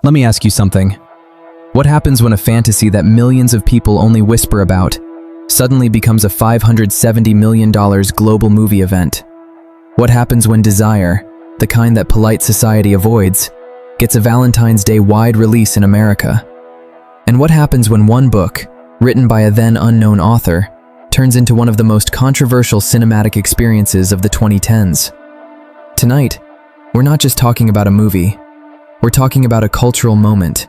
Let me ask you something. What happens when a fantasy that millions of people only whisper about suddenly becomes a $570 million global movie event? What happens when desire, the kind that polite society avoids, gets a Valentine's Day wide release in America? And what happens when one book, written by a then unknown author, turns into one of the most controversial cinematic experiences of the 2010s? Tonight, we're not just talking about a movie. We're talking about a cultural moment.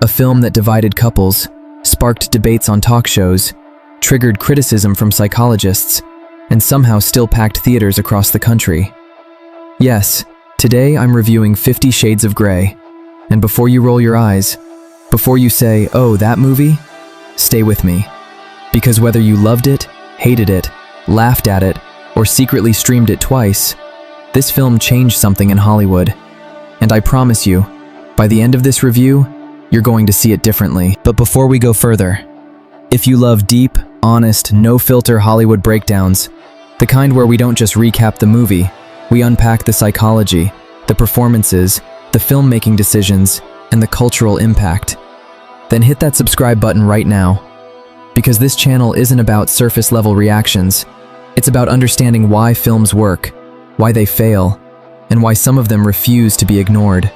A film that divided couples, sparked debates on talk shows, triggered criticism from psychologists, and somehow still packed theaters across the country. Yes, today I'm reviewing 50 Shades of Grey. And before you roll your eyes, before you say, "Oh, that movie?" stay with me. Because whether you loved it, hated it, laughed at it, or secretly streamed it twice, this film changed something in Hollywood. And I promise you, by the end of this review, you're going to see it differently. But before we go further, if you love deep, honest, no-filter Hollywood breakdowns, the kind where we don't just recap the movie, we unpack the psychology, the performances, the filmmaking decisions, and the cultural impact, then hit that subscribe button right now. Because this channel isn't about surface-level reactions. It's about understanding why films work, why they fail, and why some of them refuse to be ignored.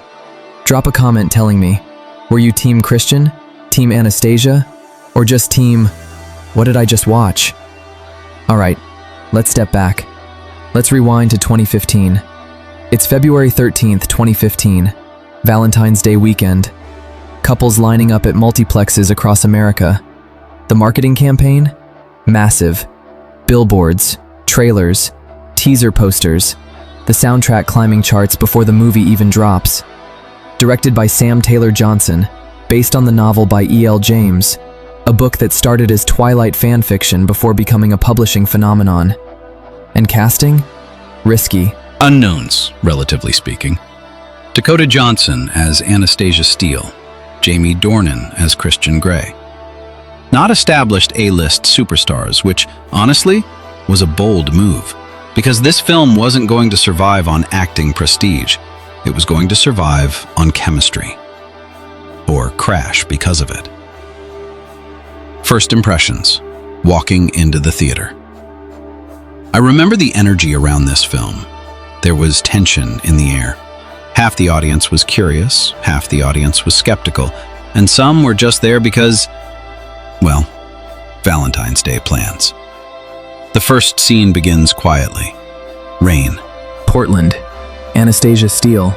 Drop a comment telling me, were you Team Christian, Team Anastasia, or just Team, what did I just watch? Alright, let's step back. Let's rewind to 2015. It's February 13th, 2015, Valentine's Day weekend. Couples lining up at multiplexes across America. The marketing campaign? Massive. Billboards, trailers, teaser posters, the soundtrack climbing charts before the movie even drops. Directed by Sam Taylor Johnson, based on the novel by E.L. James, a book that started as Twilight fanfiction before becoming a publishing phenomenon. And casting? Risky. Unknowns, relatively speaking. Dakota Johnson as Anastasia Steele, Jamie Dornan as Christian Grey. Not established A-list superstars, which, honestly, was a bold move. Because this film wasn't going to survive on acting prestige. It was going to survive on chemistry. Or crash because of it. First impressions, walking into the theater. I remember the energy around this film. There was tension in the air. Half the audience was curious, half the audience was skeptical, and some were just there because, well, Valentine's Day plans. The first scene begins quietly. Rain. Portland. Anastasia Steele.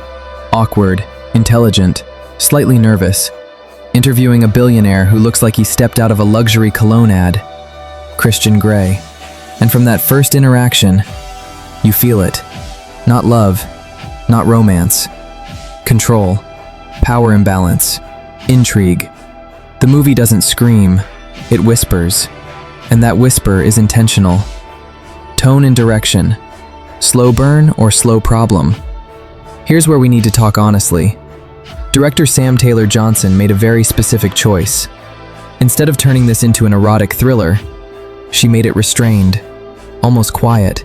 Awkward, intelligent, slightly nervous. Interviewing a billionaire who looks like he stepped out of a luxury cologne ad. Christian Grey. And from that first interaction, you feel it. Not love, not romance. Control, power imbalance, intrigue. The movie doesn't scream, it whispers. And that whisper is intentional. Tone and direction. Slow burn or slow problem? Here's where we need to talk honestly. Director Sam Taylor Johnson made a very specific choice. Instead of turning this into an erotic thriller, she made it restrained, almost quiet.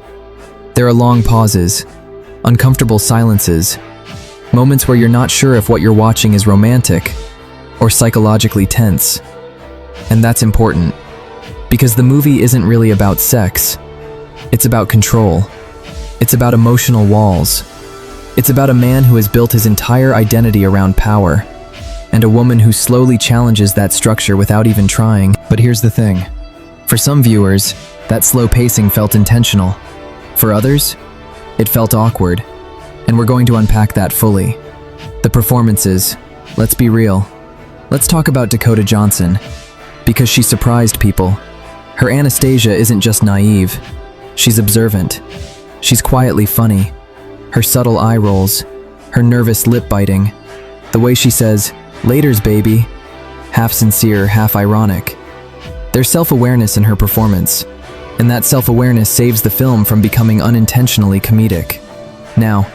There are long pauses, uncomfortable silences, moments where you're not sure if what you're watching is romantic or psychologically tense. And that's important, because the movie isn't really about sex. It's about control. It's about emotional walls. It's about a man who has built his entire identity around power, and a woman who slowly challenges that structure without even trying. But here's the thing. For some viewers, that slow pacing felt intentional. For others, it felt awkward, and we're going to unpack that fully. The performances, let's be real. Let's talk about Dakota Johnson, because she surprised people. Her Anastasia isn't just naive, she's observant. She's quietly funny. Her subtle eye rolls, her nervous lip biting, the way she says, "Laters, baby," half sincere, half ironic. There's self-awareness in her performance, and that self-awareness saves the film from becoming unintentionally comedic. Now,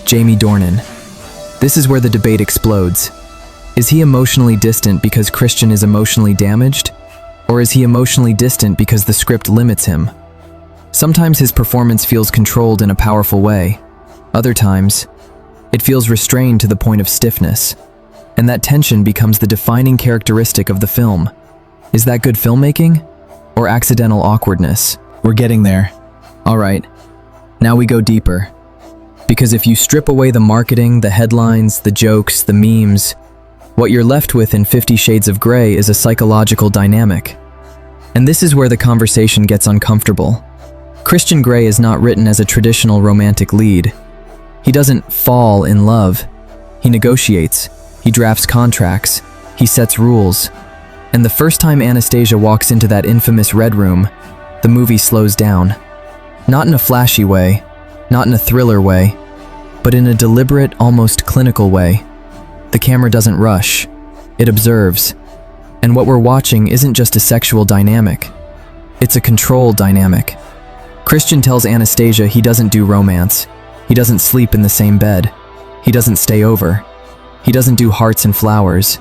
Jamie Dornan. This is where the debate explodes. Is he emotionally distant because Christian is emotionally damaged? Or is he emotionally distant because the script limits him? Sometimes his performance feels controlled in a powerful way. Other times, it feels restrained to the point of stiffness. And that tension becomes the defining characteristic of the film. Is that good filmmaking? Or accidental awkwardness? We're getting there. Alright, now we go deeper. Because if you strip away the marketing, the headlines, the jokes, the memes, what you're left with in 50 Shades of Grey is a psychological dynamic. And this is where the conversation gets uncomfortable. Christian Grey is not written as a traditional romantic lead. He doesn't fall in love. He negotiates. He drafts contracts. He sets rules. And the first time Anastasia walks into that infamous Red Room, the movie slows down. Not in a flashy way, not in a thriller way, but in a deliberate, almost clinical way. The camera doesn't rush. It observes. And what we're watching isn't just a sexual dynamic. It's a control dynamic. Christian tells Anastasia he doesn't do romance. He doesn't sleep in the same bed. He doesn't stay over. He doesn't do hearts and flowers.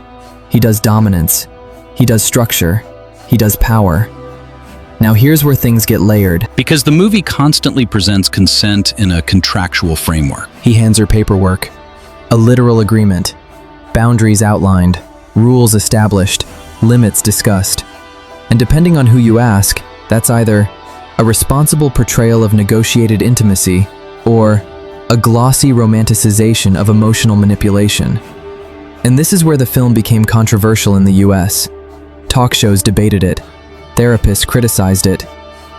He does dominance. He does structure. He does power. Now here's where things get layered. Because the movie constantly presents consent in a contractual framework. He hands her paperwork. A literal agreement. Boundaries outlined. Rules established. Limits discussed. And depending on who you ask, that's either a responsible portrayal of negotiated intimacy or a glossy romanticization of emotional manipulation. And this is where the film became controversial in the US. Talk shows debated it. Therapists criticized it.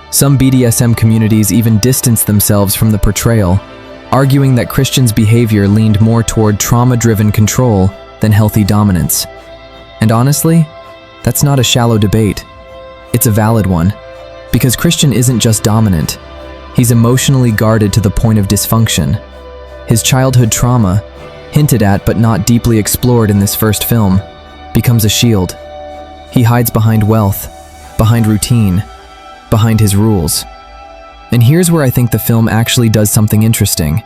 Some BDSM communities even distanced themselves from the portrayal, arguing that Christian's behavior leaned more toward trauma-driven control than healthy dominance. And honestly, that's not a shallow debate. It's a valid one, because Christian isn't just dominant. He's emotionally guarded to the point of dysfunction. His childhood trauma, hinted at but not deeply explored in this first film, becomes a shield. He hides behind wealth, behind routine, behind his rules. And here's where I think the film actually does something interesting.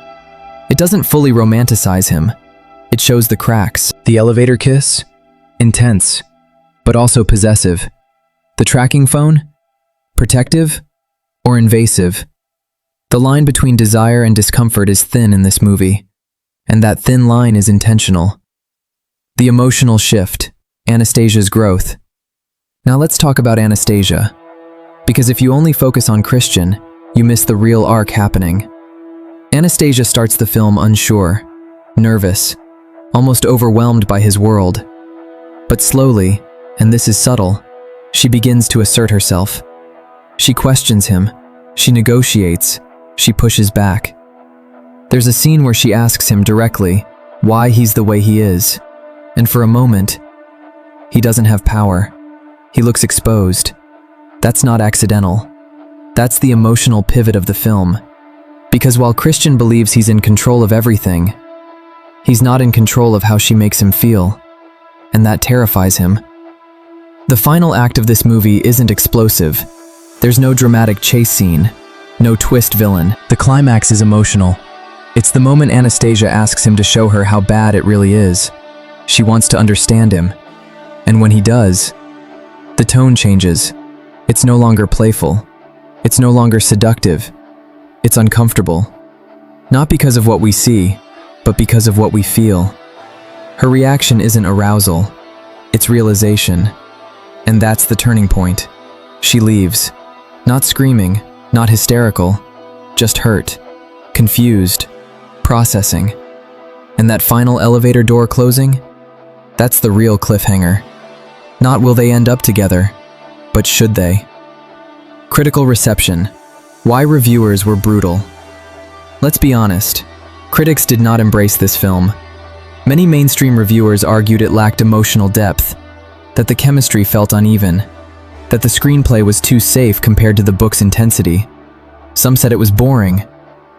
It doesn't fully romanticize him. It shows the cracks. The elevator kiss? Intense, but also possessive. The tracking phone? Protective or invasive? The line between desire and discomfort is thin in this movie, and that thin line is intentional. The emotional shift, Anastasia's growth. Now let's talk about Anastasia, because if you only focus on Christian, you miss the real arc happening. Anastasia starts the film unsure, nervous, almost overwhelmed by his world. But slowly, and this is subtle, she begins to assert herself. She questions him, she negotiates, she pushes back. There's a scene where she asks him directly why he's the way he is, and for a moment, he doesn't have power. He looks exposed. That's not accidental. That's the emotional pivot of the film. Because while Christian believes he's in control of everything, he's not in control of how she makes him feel, and that terrifies him. The final act of this movie isn't explosive. There's no dramatic chase scene, no twist villain. The climax is emotional. It's the moment Anastasia asks him to show her how bad it really is. She wants to understand him. And when he does, the tone changes. It's no longer playful. It's no longer seductive. It's uncomfortable. Not because of what we see, but because of what we feel. Her reaction isn't arousal. It's realization. And that's the turning point. She leaves. Not screaming, not hysterical, just hurt, confused, processing. And that final elevator door closing? That's the real cliffhanger. Not will they end up together, but should they? Critical reception. Why reviewers were brutal. Let's be honest, critics did not embrace this film. Many mainstream reviewers argued it lacked emotional depth, that the chemistry felt uneven, that the screenplay was too safe compared to the book's intensity. Some said it was boring.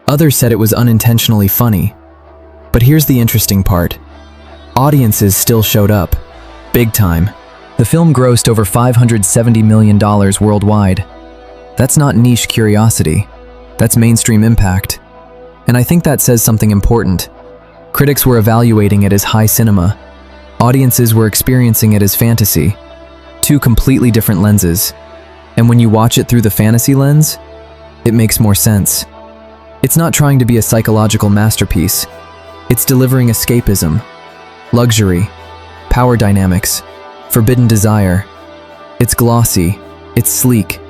Others said it was unintentionally funny. But here's the interesting part. Audiences still showed up. Big time. The film grossed over $570 million worldwide. That's not niche curiosity. That's mainstream impact. And I think that says something important. Critics were evaluating it as high cinema. Audiences were experiencing it as fantasy. Two completely different lenses. And when you watch it through the fantasy lens, it makes more sense. It's not trying to be a psychological masterpiece. It's delivering escapism, luxury, Power dynamics, forbidden desire. It's glossy, it's sleek,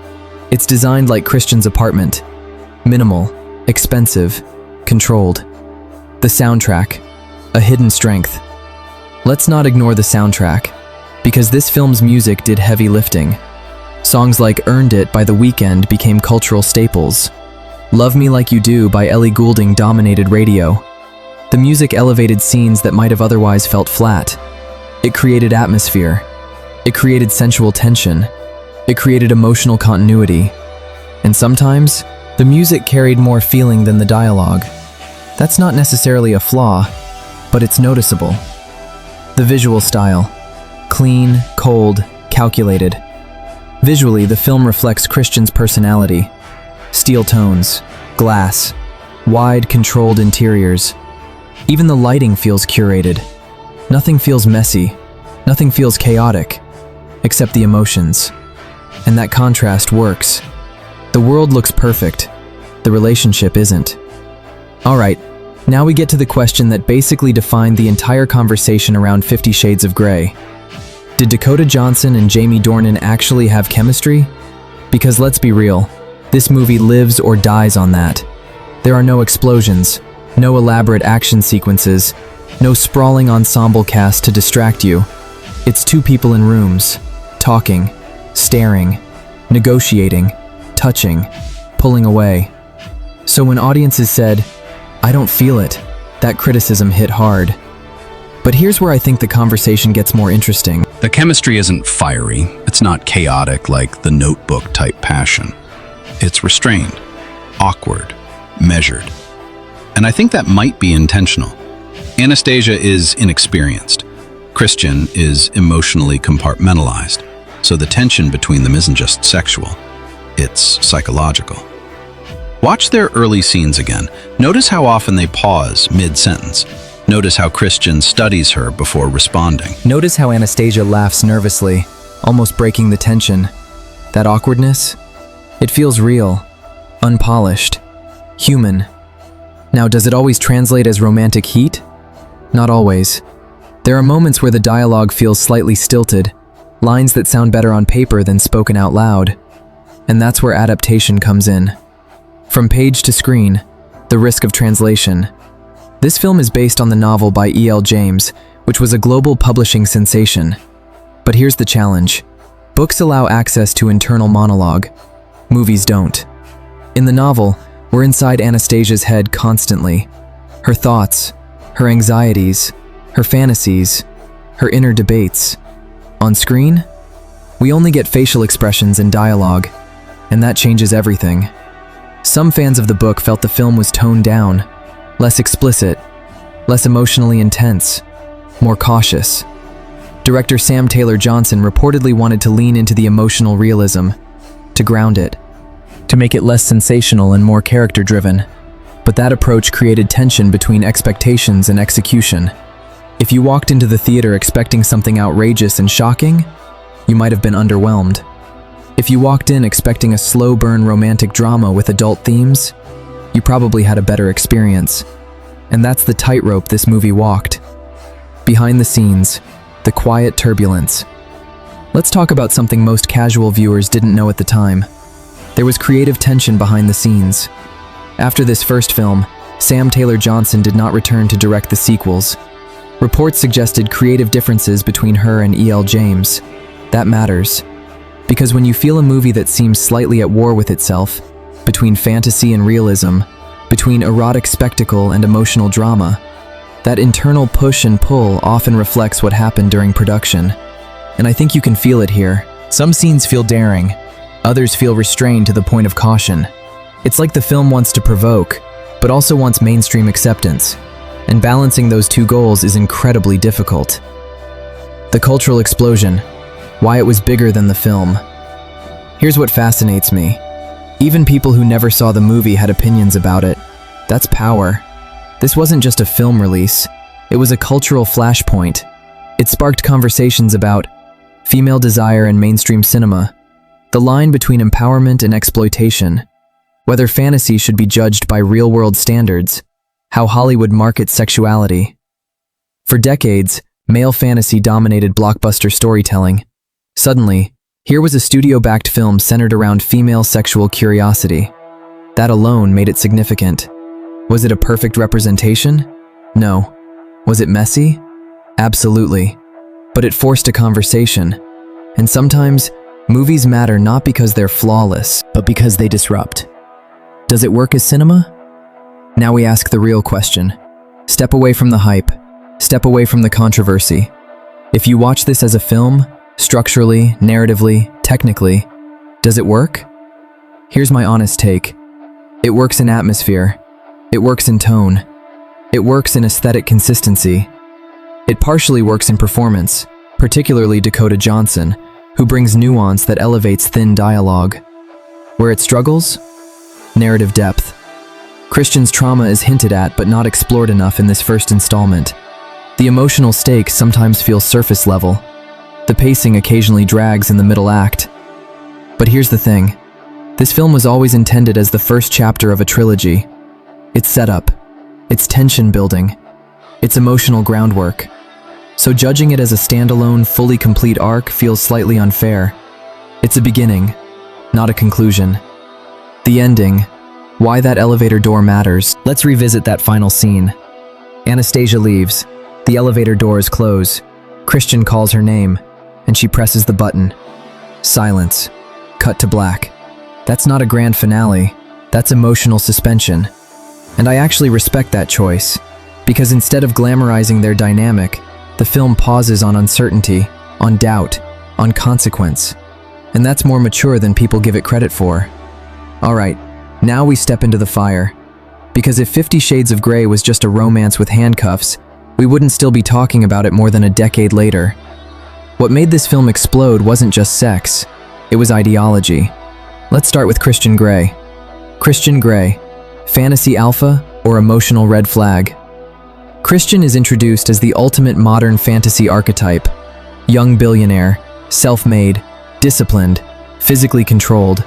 it's designed like Christian's apartment. Minimal, expensive, controlled. The soundtrack, a hidden strength. Let's not ignore the soundtrack, because this film's music did heavy lifting. Songs like Earned It by The Weeknd became cultural staples. Love Me Like You Do by Ellie Goulding dominated radio. The music elevated scenes that might have otherwise felt flat. It created atmosphere. It created sensual tension. It created emotional continuity. And sometimes, the music carried more feeling than the dialogue. That's not necessarily a flaw, but it's noticeable. The visual style. Clean, cold, calculated. Visually, the film reflects Christian's personality. Steel tones, glass, wide, controlled interiors. Even the lighting feels curated. Nothing feels messy. Nothing feels chaotic, except the emotions. And that contrast works. The world looks perfect. The relationship isn't. All right, now we get to the question that basically defined the entire conversation around 50 Shades of Grey. Did Dakota Johnson and Jamie Dornan actually have chemistry? Because let's be real, this movie lives or dies on that. There are no explosions, no elaborate action sequences, no sprawling ensemble cast to distract you. It's two people in rooms, talking, staring, negotiating, touching, pulling away. So when audiences said, "I don't feel it," that criticism hit hard. But here's where I think the conversation gets more interesting. The chemistry isn't fiery. It's not chaotic like The Notebook type passion. It's restrained, awkward, measured. And I think that might be intentional. Anastasia is inexperienced. Christian is emotionally compartmentalized. So the tension between them isn't just sexual, it's psychological. Watch their early scenes again. Notice how often they pause mid-sentence. Notice how Christian studies her before responding. Notice how Anastasia laughs nervously, almost breaking the tension. That awkwardness? It feels real, unpolished, human. Now, does it always translate as romantic heat? Not always. There are moments where the dialogue feels slightly stilted, lines that sound better on paper than spoken out loud. And that's where adaptation comes in. From page to screen, the risk of translation. This film is based on the novel by E.L. James, which was a global publishing sensation. But here's the challenge. Books allow access to internal monologue. Movies don't. In the novel, we're inside Anastasia's head constantly. Her thoughts, her anxieties, her fantasies, her inner debates. On screen, we only get facial expressions and dialogue, and that changes everything. Some fans of the book felt the film was toned down, less explicit, less emotionally intense, more cautious. Director Sam Taylor Johnson reportedly wanted to lean into the emotional realism, to ground it, to make it less sensational and more character-driven. But that approach created tension between expectations and execution. If you walked into the theater expecting something outrageous and shocking, you might have been underwhelmed. If you walked in expecting a slow-burn romantic drama with adult themes, you probably had a better experience. And that's the tightrope this movie walked. Behind the scenes, the quiet turbulence. Let's talk about something most casual viewers didn't know at the time. There was creative tension behind the scenes. After this first film, Sam Taylor Johnson did not return to direct the sequels. Reports suggested creative differences between her and E.L. James. That matters. Because when you feel a movie that seems slightly at war with itself, between fantasy and realism, between erotic spectacle and emotional drama, that internal push and pull often reflects what happened during production. And I think you can feel it here. Some scenes feel daring, others feel restrained to the point of caution. It's like the film wants to provoke, but also wants mainstream acceptance. And balancing those two goals is incredibly difficult. The cultural explosion, why it was bigger than the film. Here's what fascinates me. Even people who never saw the movie had opinions about it. That's power. This wasn't just a film release, it was a cultural flashpoint. It sparked conversations about female desire in mainstream cinema, the line between empowerment and exploitation, whether fantasy should be judged by real-world standards, how Hollywood markets sexuality. For decades, Male fantasy dominated blockbuster storytelling. Suddenly, here was a studio-backed film centered around female sexual curiosity. That alone made it significant. Was it a perfect representation? No. Was it messy? Absolutely. But it forced a conversation. And sometimes, movies matter not because they're flawless, but because they disrupt. Does it work as cinema? Now we ask the real question. Step away from the hype. Step away from the controversy. If you watch this as a film, structurally, narratively, technically, does it work? Here's my honest take. It works in atmosphere. It works in tone. It works in aesthetic consistency. It partially works in performance, particularly Dakota Johnson, who brings nuance that elevates thin dialogue. Where it struggles? Narrative depth. Christian's trauma is hinted at but not explored enough in this first installment. The emotional stakes sometimes feel surface level. The pacing occasionally drags in the middle act. But here's the thing. This film was always intended as the first chapter of a trilogy. Its setup, its tension building, its emotional groundwork. So judging it as a standalone, fully complete arc feels slightly unfair. It's a beginning, not a conclusion. The ending, why that elevator door matters. Let's revisit that final scene. Anastasia leaves. The elevator doors close. Christian calls her name, and she presses the button. Silence. Cut to black. That's not a grand finale. That's emotional suspension. And I actually respect that choice, because instead of glamorizing their dynamic, the film pauses on uncertainty, on doubt, on consequence. And that's more mature than people give it credit for. Alright, now we step into the fire. Because if 50 Shades of Grey was just a romance with handcuffs, we wouldn't still be talking about it more than a decade later. What made this film explode wasn't just sex, it was ideology. Let's start with Christian Grey. Christian Grey, fantasy alpha or emotional red flag? Christian is introduced as the ultimate modern fantasy archetype. Young billionaire, self-made, disciplined, physically controlled,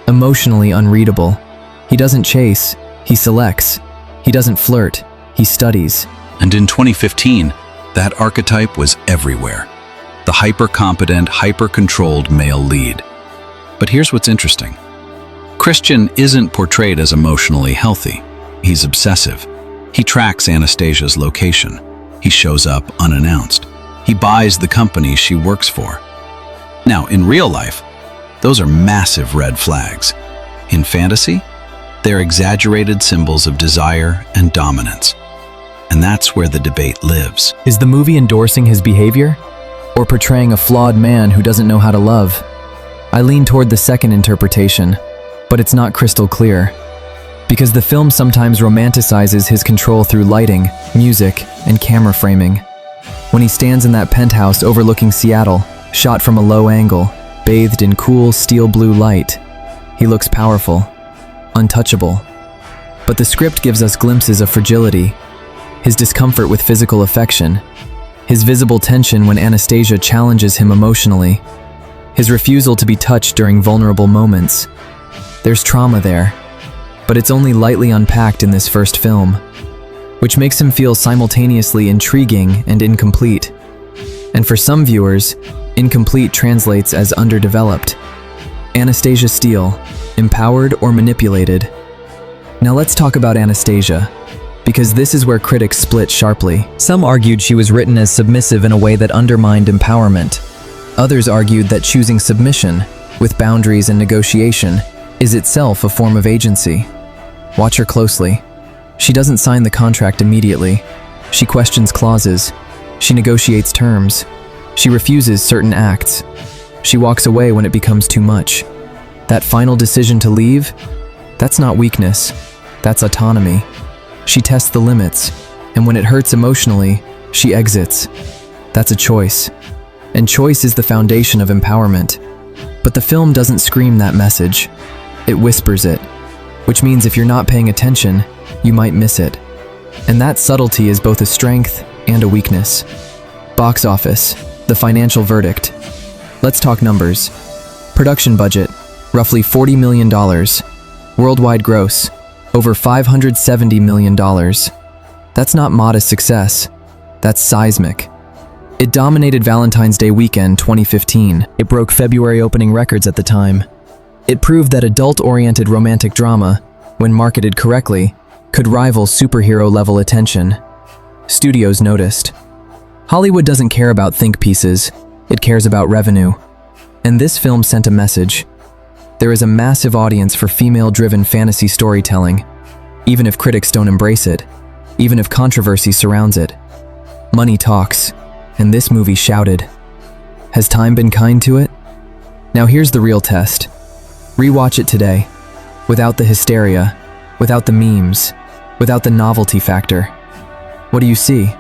emotionally unreadable. He doesn't chase, he selects. He doesn't flirt, he studies. And in 2015, that archetype was everywhere. The hyper-competent, hyper-controlled male lead. But here's what's interesting. Christian isn't portrayed as emotionally healthy. He's obsessive. He tracks Anastasia's location. He shows up unannounced. He buys the company she works for. Now, in real life, those are massive red flags. In fantasy, they're exaggerated symbols of desire and dominance. And that's where the debate lives. Is the movie endorsing his behavior? Or portraying a flawed man who doesn't know how to love? I lean toward the second interpretation, but it's not crystal clear. Because the film sometimes romanticizes his control through lighting, music, and camera framing. When he stands in that penthouse overlooking Seattle, shot from a low angle, bathed in cool steel blue light, he looks powerful, untouchable. But the script gives us glimpses of fragility, his discomfort with physical affection, his visible tension when Anastasia challenges him emotionally, his refusal to be touched during vulnerable moments. There's trauma there, but it's only lightly unpacked in this first film, which makes him feel simultaneously intriguing and incomplete. And for some viewers, incomplete translates as underdeveloped. Anastasia Steele, empowered or manipulated? Now let's talk about Anastasia, because this is where critics split sharply. Some argued she was written as submissive in a way that undermined empowerment. Others argued that choosing submission, with boundaries and negotiation, is itself a form of agency. Watch her closely. She doesn't sign the contract immediately. She questions clauses. She negotiates terms. She refuses certain acts. She walks away when it becomes too much. That final decision to leave? That's not weakness. That's autonomy. She tests the limits, and when it hurts emotionally, she exits. That's a choice. And choice is the foundation of empowerment. But the film doesn't scream that message. It whispers it, which means if you're not paying attention, you might miss it. And that subtlety is both a strength and a weakness. Box office, the financial verdict. Let's talk numbers. Production budget, roughly $40 million. Worldwide gross, over $570 million. That's not modest success, that's seismic. It dominated Valentine's Day weekend 2015. It broke February opening records at the time. It proved that adult-oriented romantic drama, when marketed correctly, could rival superhero-level attention. Studios noticed. Hollywood doesn't care about think pieces, it cares about revenue. And this film sent a message. There is a massive audience for female-driven fantasy storytelling, even if critics don't embrace it, even if controversy surrounds it. Money talks, and this movie shouted. Has time been kind to it? Now here's the real test. Rewatch it today, without the hysteria, without the memes, without the novelty factor. What do you see?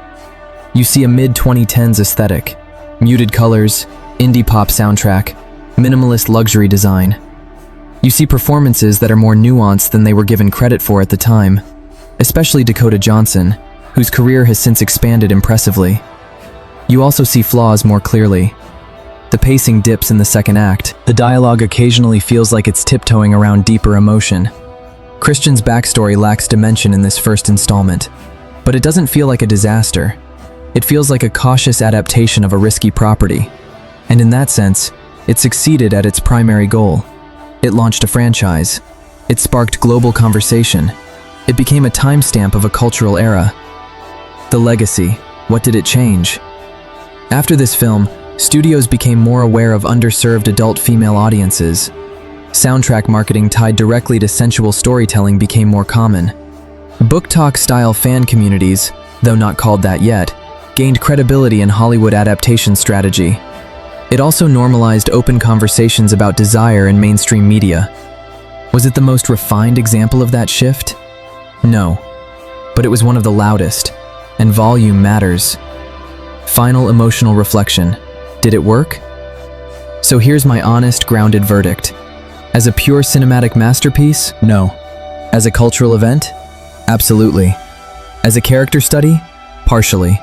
You see a mid-2010s aesthetic, muted colors, indie pop soundtrack, minimalist luxury design. You see performances that are more nuanced than they were given credit for at the time, especially Dakota Johnson, whose career has since expanded impressively. You also see flaws more clearly. The pacing dips in the second act. The dialogue occasionally feels like it's tiptoeing around deeper emotion. Christian's backstory lacks dimension in this first installment, but it doesn't feel like a disaster. It feels like a cautious adaptation of a risky property. And in that sense, it succeeded at its primary goal. It launched a franchise. It sparked global conversation. It became a timestamp of a cultural era. The legacy, what did it change? After this film, studios became more aware of underserved adult female audiences. Soundtrack marketing tied directly to sensual storytelling became more common. Book talk-style fan communities, though not called that yet, gained credibility in Hollywood adaptation strategy. It also normalized open conversations about desire in mainstream media. Was it the most refined example of that shift? No, but it was one of the loudest, and volume matters. Final emotional reflection. Did it work? So here's my honest, grounded verdict. As a pure cinematic masterpiece? No. As a cultural event? Absolutely. As a character study? Partially.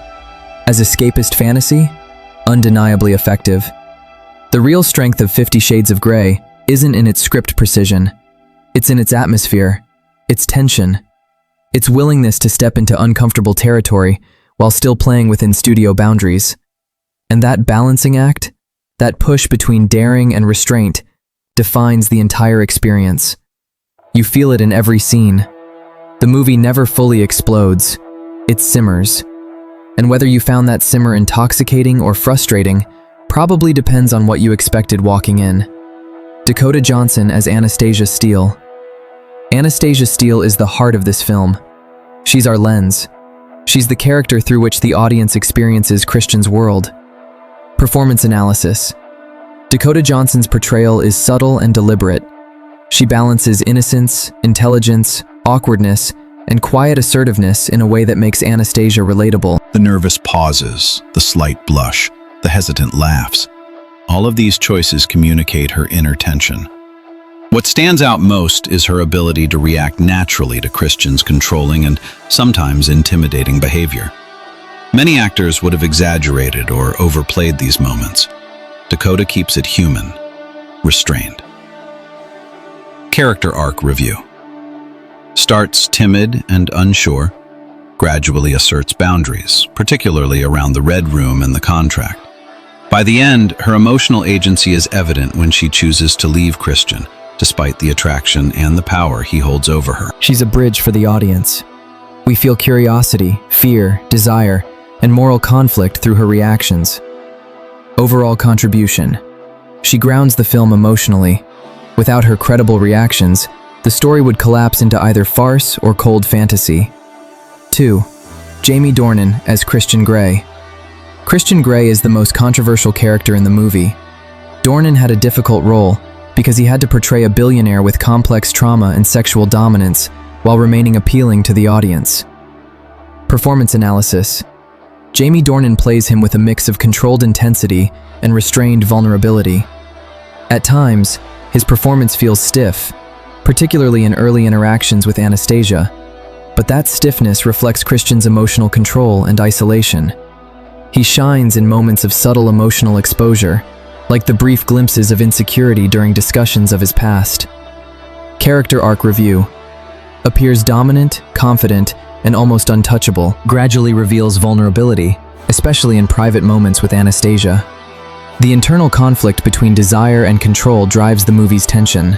As escapist fantasy? Undeniably effective. The real strength of 50 Shades of Grey isn't in its script precision. It's in its atmosphere, its tension, its willingness to step into uncomfortable territory while still playing within studio boundaries. And that balancing act, that push between daring and restraint, defines the entire experience. You feel it in every scene. The movie never fully explodes, it simmers. And whether you found that simmer intoxicating or frustrating probably depends on what you expected walking in. Dakota Johnson as Anastasia Steele. Anastasia Steele is the heart of this film. She's our lens. She's the character through which the audience experiences Christian's world. Performance analysis. Dakota Johnson's portrayal is subtle and deliberate. She balances innocence, intelligence, awkwardness, and quiet assertiveness in a way that makes Anastasia relatable. The nervous pauses, the slight blush, the hesitant laughs. All of these choices communicate her inner tension. What stands out most is her ability to react naturally to Christian's controlling and sometimes intimidating behavior. Many actors would have exaggerated or overplayed these moments. Dakota keeps it human, restrained. Character arc review. Starts timid and unsure, gradually asserts boundaries, particularly around the Red Room and the contract. By the end, her emotional agency is evident when she chooses to leave Christian, despite the attraction and the power he holds over her. She's a bridge for the audience. We feel curiosity, fear, desire, and moral conflict through her reactions. Overall contribution. She grounds the film emotionally. Without her credible reactions, the story would collapse into either farce or cold fantasy. 2. Jamie Dornan as Christian Grey. Christian Grey is the most controversial character in the movie. Dornan had a difficult role because he had to portray a billionaire with complex trauma and sexual dominance while remaining appealing to the audience. Performance analysis. Jamie Dornan plays him with a mix of controlled intensity and restrained vulnerability. At times, his performance feels stiff, particularly in early interactions with Anastasia, but that stiffness reflects Christian's emotional control and isolation. He shines in moments of subtle emotional exposure, like the brief glimpses of insecurity during discussions of his past. Character arc review. Appears dominant, confident, and almost untouchable, gradually reveals vulnerability, especially in private moments with Anastasia. The internal conflict between desire and control drives the movie's tension.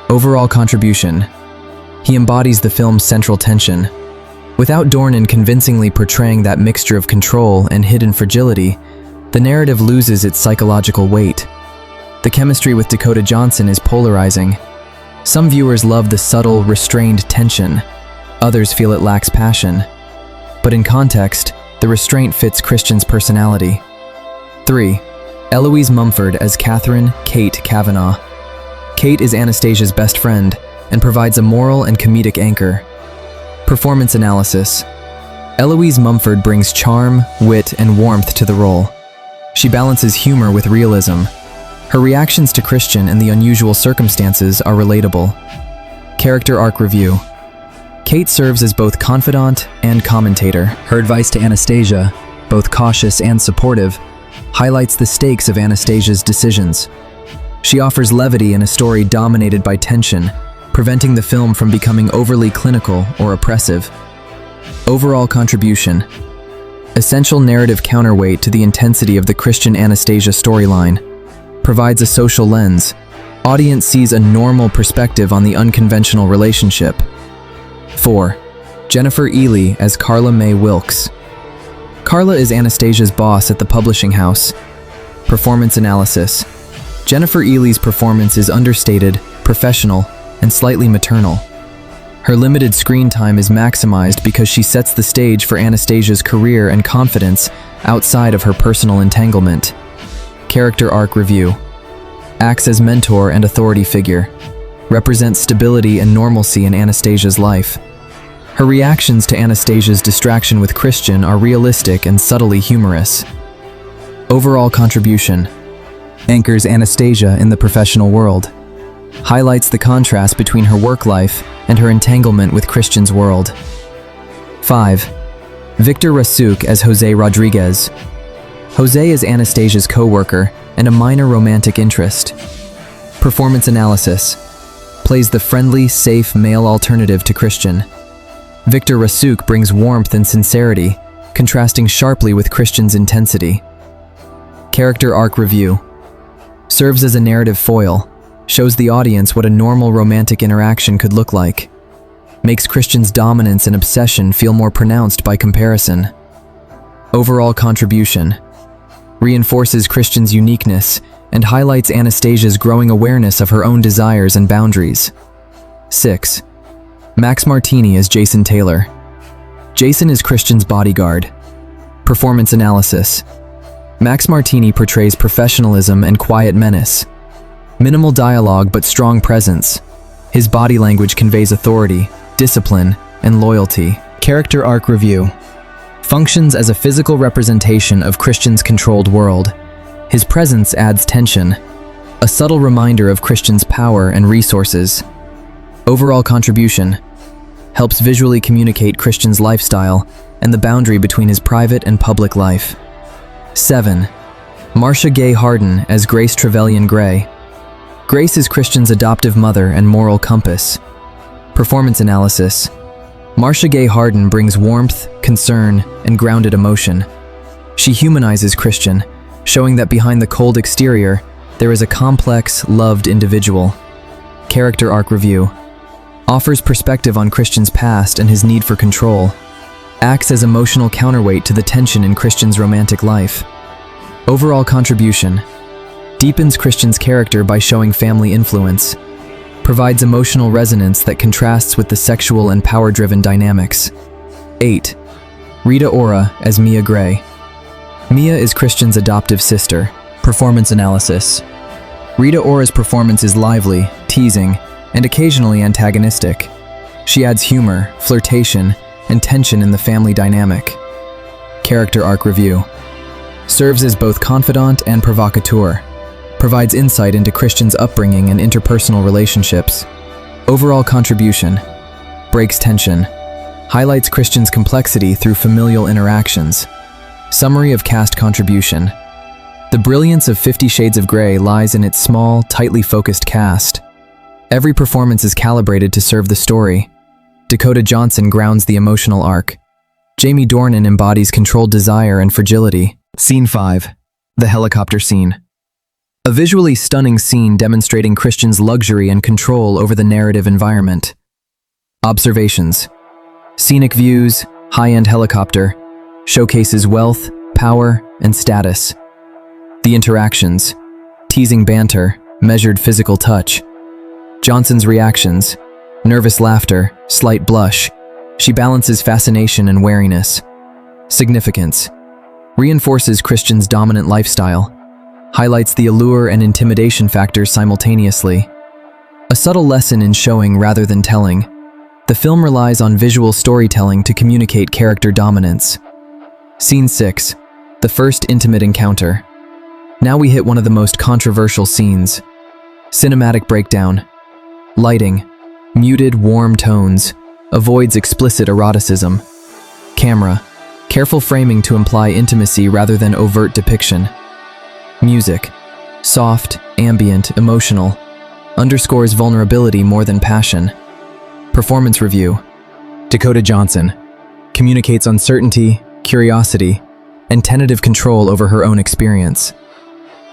Overall contribution. He embodies the film's central tension. Without Dornan convincingly portraying that mixture of control and hidden fragility, the narrative loses its psychological weight. The chemistry with Dakota Johnson is polarizing. Some viewers love the subtle, restrained tension. Others feel it lacks passion. But in context, the restraint fits Christian's personality. 3. Eloise Mumford as Catherine Kate Kavanaugh. Kate is Anastasia's best friend and provides a moral and comedic anchor. Performance analysis. Eloise Mumford brings charm, wit, and warmth to the role. She balances humor with realism. Her reactions to Christian and the unusual circumstances are relatable. Character arc review. Kate serves as both confidant and commentator. Her advice to Anastasia, both cautious and supportive, highlights the stakes of Anastasia's decisions. She offers levity in a story dominated by tension, preventing the film from becoming overly clinical or oppressive. Overall contribution. Essential narrative counterweight to the intensity of the Christian Anastasia storyline. Provides a social lens. Audience sees a normal perspective on the unconventional relationship. 4. Jennifer Ehle as Carla Mae Wilkes. Carla is Anastasia's boss at the publishing house. Performance analysis. Jennifer Ehle's performance is understated, professional, and slightly maternal. Her limited screen time is maximized because she sets the stage for Anastasia's career and confidence outside of her personal entanglement. Character arc review. Acts as mentor and authority figure. Represents stability and normalcy in Anastasia's life. Her reactions to Anastasia's distraction with Christian are realistic and subtly humorous. Overall contribution. Anchors Anastasia in the professional world. Highlights the contrast between her work life and her entanglement with Christian's world. 5. Victor Rasuk as Jose Rodriguez. Jose is Anastasia's co-worker and a minor romantic interest. Performance analysis. Plays the friendly, safe male alternative to Christian. Victor Rasuk brings warmth and sincerity, contrasting sharply with Christian's intensity. Character arc review. Serves as a narrative foil. Shows the audience what a normal romantic interaction could look like. Makes Christian's dominance and obsession feel more pronounced by comparison. Overall contribution. Reinforces Christian's uniqueness and highlights Anastasia's growing awareness of her own desires and boundaries. 6. Max Martini as Jason Taylor. Jason is Christian's bodyguard. Performance analysis. Max Martini portrays professionalism and quiet menace. Minimal dialogue but strong presence. His body language conveys authority, discipline, and loyalty. Character arc review. Functions as a physical representation of Christian's controlled world. His presence adds tension, a subtle reminder of Christian's power and resources. Overall contribution. Helps visually communicate Christian's lifestyle and the boundary between his private and public life. 7. Marcia Gay Harden as Grace Trevelyan Gray. Grace is Christian's adoptive mother and moral compass. Performance analysis. Marcia Gay Harden brings warmth, concern, and grounded emotion. She humanizes Christian, showing that behind the cold exterior, there is a complex, loved individual. Character arc review. Offers perspective on Christian's past and his need for control. Acts as emotional counterweight to the tension in Christian's romantic life. Overall contribution. Deepens Christian's character by showing family influence. Provides emotional resonance that contrasts with the sexual and power-driven dynamics. 8. Rita Ora as Mia Gray. Mia is Christian's adoptive sister. Performance analysis. Rita Ora's performance is lively, teasing, and occasionally antagonistic. She adds humor, flirtation, and tension in the family dynamic. Character arc review. Serves as both confidant and provocateur. Provides insight into Christian's upbringing and interpersonal relationships. Overall contribution. Breaks tension. Highlights Christian's complexity through familial interactions. Summary of cast contribution. The brilliance of 50 Shades of Grey lies in its small, tightly focused cast. Every performance is calibrated to serve the story. Dakota Johnson grounds the emotional arc. Jamie Dornan embodies controlled desire and fragility. Scene 5. The helicopter scene. A visually stunning scene demonstrating Christian's luxury and control over the narrative environment. Observations. Scenic views, high-end helicopter, showcases wealth, power, and status. The interactions. Teasing banter, measured physical touch. Johnson's reactions. Nervous laughter, slight blush. She balances fascination and wariness. Significance. Reinforces Christian's dominant lifestyle. Highlights the allure and intimidation factors simultaneously. A subtle lesson in showing rather than telling. The film relies on visual storytelling to communicate character dominance. Scene 6. The first intimate encounter. Now we hit one of the most controversial scenes. Cinematic breakdown. Lighting. Muted, warm tones. Avoids explicit eroticism. Camera. Careful framing to imply intimacy rather than overt depiction. Music. Soft, ambient, emotional. Underscores vulnerability more than passion. Performance review. Dakota Johnson. Communicates uncertainty, curiosity, and tentative control over her own experience.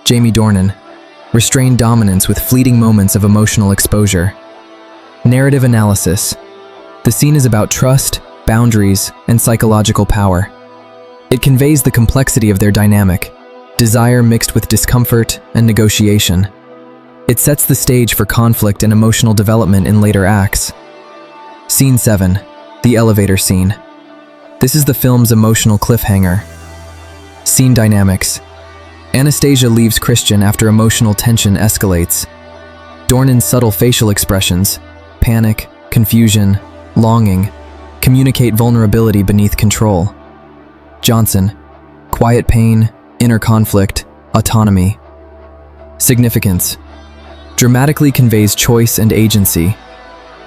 Jamie Dornan. Restrained dominance with fleeting moments of emotional exposure. Narrative analysis. The scene is about trust, boundaries, and psychological power. It conveys the complexity of their dynamic, desire mixed with discomfort and negotiation. It sets the stage for conflict and emotional development in later acts. Scene 7. The elevator scene. This is the film's emotional cliffhanger. Scene dynamics. Anastasia leaves Christian after emotional tension escalates. Dornan's subtle facial expressions, panic, confusion, longing, communicate vulnerability beneath control. Johnson. Quiet pain, inner conflict, autonomy. Significance. Dramatically conveys choice and agency.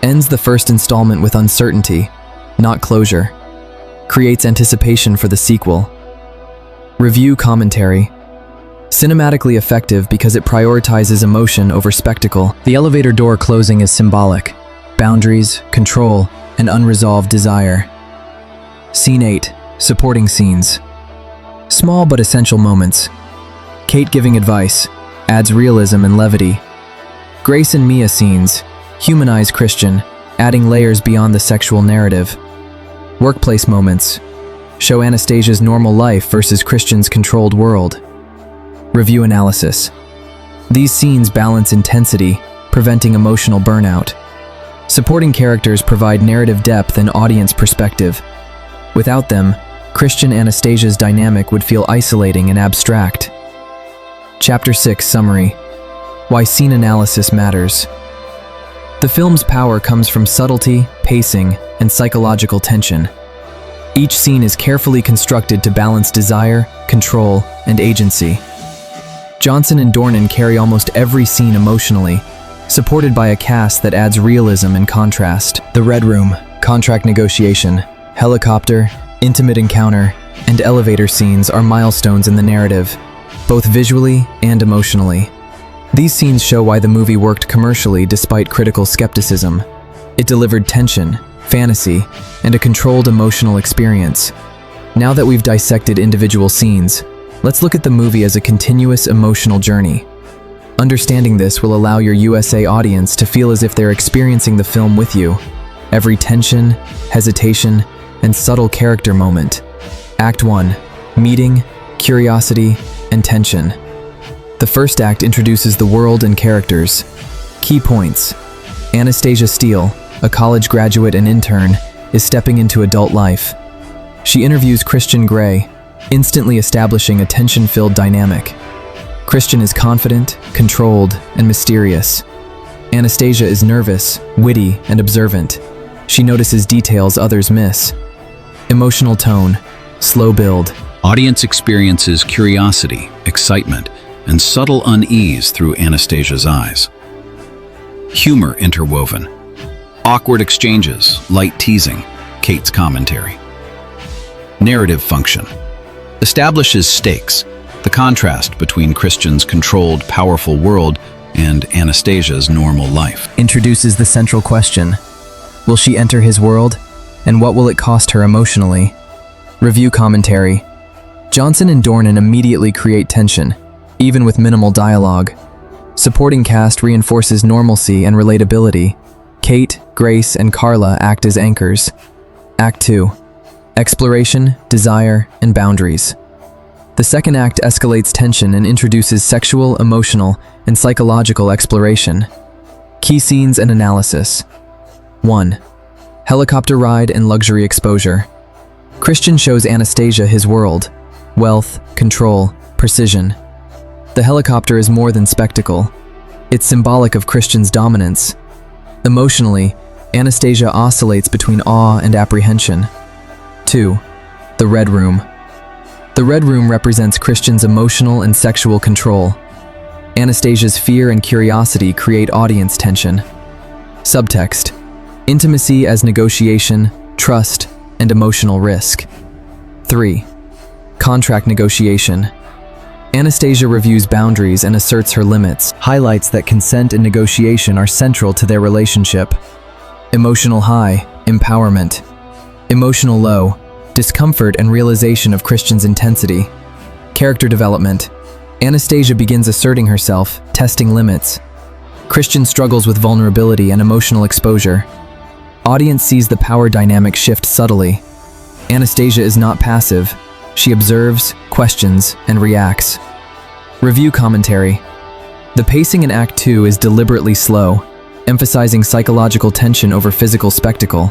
Ends the first installment with uncertainty, not closure. Creates anticipation for the sequel. Review commentary. Cinematically effective because it prioritizes emotion over spectacle. The elevator door closing is symbolic. Boundaries, control, and unresolved desire. Scene 8. Supporting scenes. Small but essential moments. Kate giving advice, adds realism and levity. Grace and Mia scenes, humanize Christian, adding layers beyond the sexual narrative. Workplace moments, show Anastasia's normal life versus Christian's controlled world. Review analysis. These scenes balance intensity, preventing emotional burnout. Supporting characters provide narrative depth and audience perspective. Without them, Christian Anastasia's dynamic would feel isolating and abstract. Chapter 6 Summary. Why scene analysis matters. The film's power comes from subtlety, pacing, and psychological tension. Each scene is carefully constructed to balance desire, control, and agency. Johnson and Dornan carry almost every scene emotionally, supported by a cast that adds realism and contrast. The Red Room, contract negotiation, helicopter, intimate encounter, and elevator scenes are milestones in the narrative, both visually and emotionally. These scenes show why the movie worked commercially despite critical skepticism. It delivered tension, fantasy, and a controlled emotional experience. Now that we've dissected individual scenes, let's look at the movie as a continuous emotional journey. Understanding this will allow your USA audience to feel as if they're experiencing the film with you. Every tension, hesitation, and subtle character moment. Act 1. Meeting, curiosity, and tension. The first act introduces the world and characters. Key points. Anastasia Steele, a college graduate and intern, is stepping into adult life. She interviews Christian Grey, instantly establishing a tension-filled dynamic. Christian is confident, controlled, and mysterious. Anastasia is nervous, witty, and observant. She notices details others miss. Emotional tone, slow build. Audience experiences curiosity, excitement, and subtle unease through Anastasia's eyes. Humor interwoven. Awkward exchanges, light teasing, Kate's commentary. Narrative function. Establishes stakes, the contrast between Christian's controlled, powerful world and Anastasia's normal life. Introduces the central question. Will she enter his world? And what will it cost her emotionally? Review commentary. Johnson and Dornan immediately create tension, even with minimal dialogue. Supporting cast reinforces normalcy and relatability. Kate, Grace, and Carla act as anchors. Act 2. Exploration, desire, and boundaries. The second act escalates tension and introduces sexual, emotional, and psychological exploration. Key scenes and analysis. 1. Helicopter ride and luxury exposure. Christian shows Anastasia his world: wealth, control, precision. The helicopter is more than spectacle. It's symbolic of Christian's dominance. Emotionally, Anastasia oscillates between awe and apprehension. 2. The Red Room. The Red Room represents Christian's emotional and sexual control. Anastasia's fear and curiosity create audience tension. Subtext: intimacy as negotiation, trust, and emotional risk. 3. Contract negotiation. Anastasia reviews boundaries and asserts her limits, highlights that consent and negotiation are central to their relationship. Emotional high, empowerment. Emotional low, discomfort and realization of Christian's intensity. Character development. Anastasia begins asserting herself, testing limits. Christian struggles with vulnerability and emotional exposure. Audience sees the power dynamic shift subtly. Anastasia is not passive. She observes, questions, and reacts. Review commentary. The pacing in Act 2 is deliberately slow, emphasizing psychological tension over physical spectacle.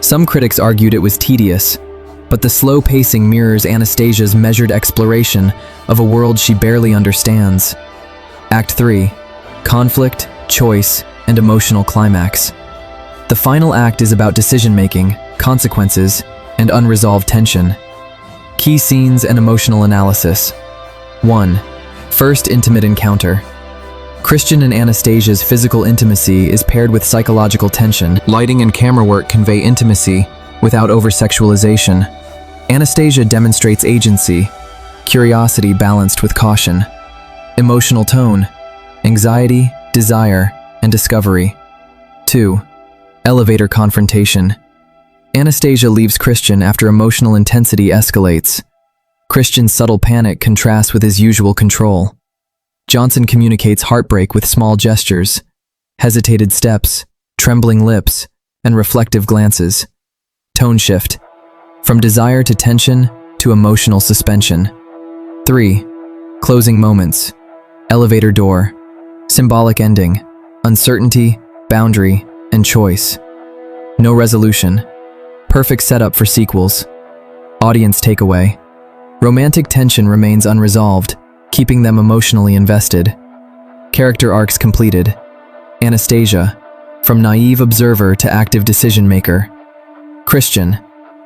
Some critics argued it was tedious, but the slow pacing mirrors Anastasia's measured exploration of a world she barely understands. Act 3. Conflict, choice, and emotional climax. The final act is about decision-making, consequences, and unresolved tension. Key scenes and emotional analysis. 1. First intimate encounter. Christian and Anastasia's physical intimacy is paired with psychological tension. Lighting and camera work convey intimacy without over-sexualization. Anastasia demonstrates agency, curiosity balanced with caution. Emotional tone, anxiety, desire, and discovery. 2. Elevator confrontation. Anastasia leaves Christian after emotional intensity escalates. Christian's subtle panic contrasts with his usual control. Johnson communicates heartbreak with small gestures, hesitated steps, trembling lips, and reflective glances. Tone shift. From desire to tension to emotional suspension. 3. Closing moments. Elevator door. Symbolic ending. Uncertainty, boundary, and choice. No resolution. Perfect setup for sequels. Audience takeaway. Romantic tension remains unresolved, keeping them emotionally invested. Character arcs completed. Anastasia, from naive observer to active decision-maker. Christian,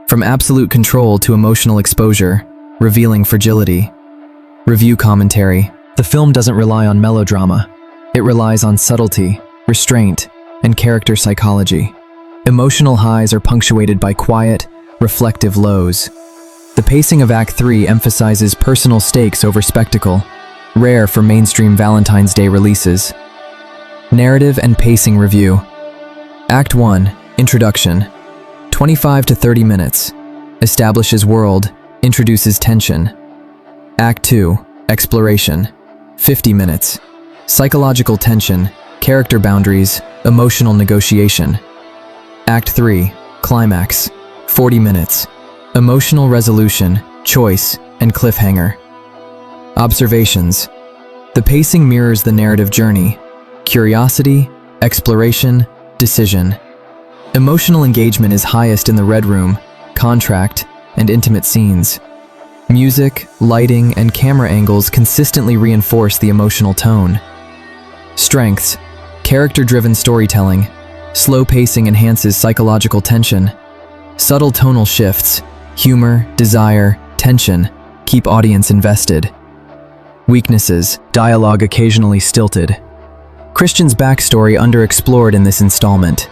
from absolute control to emotional exposure, revealing fragility. Review commentary. The film doesn't rely on melodrama. It relies on subtlety, restraint, and character psychology. Emotional highs are punctuated by quiet, reflective lows. The pacing of Act 3 emphasizes personal stakes over spectacle, rare for mainstream Valentine's Day releases. Narrative and pacing review. Act 1, Introduction. 25 to 30 minutes. Establishes world, introduces tension. Act 2, Exploration. 50 minutes. Psychological tension, character boundaries, emotional negotiation. Act 3, Climax. 40 minutes. Emotional resolution, choice, and cliffhanger. Observations. The pacing mirrors the narrative journey. Curiosity, exploration, decision. Emotional engagement is highest in the Red Room, contract, and intimate scenes. Music, lighting, and camera angles consistently reinforce the emotional tone. Strengths. Character-driven storytelling. Slow pacing enhances psychological tension. Subtle tonal shifts, humor, desire, tension, keep audience invested. Weaknesses. Dialogue occasionally stilted. Christian's backstory underexplored in this installment.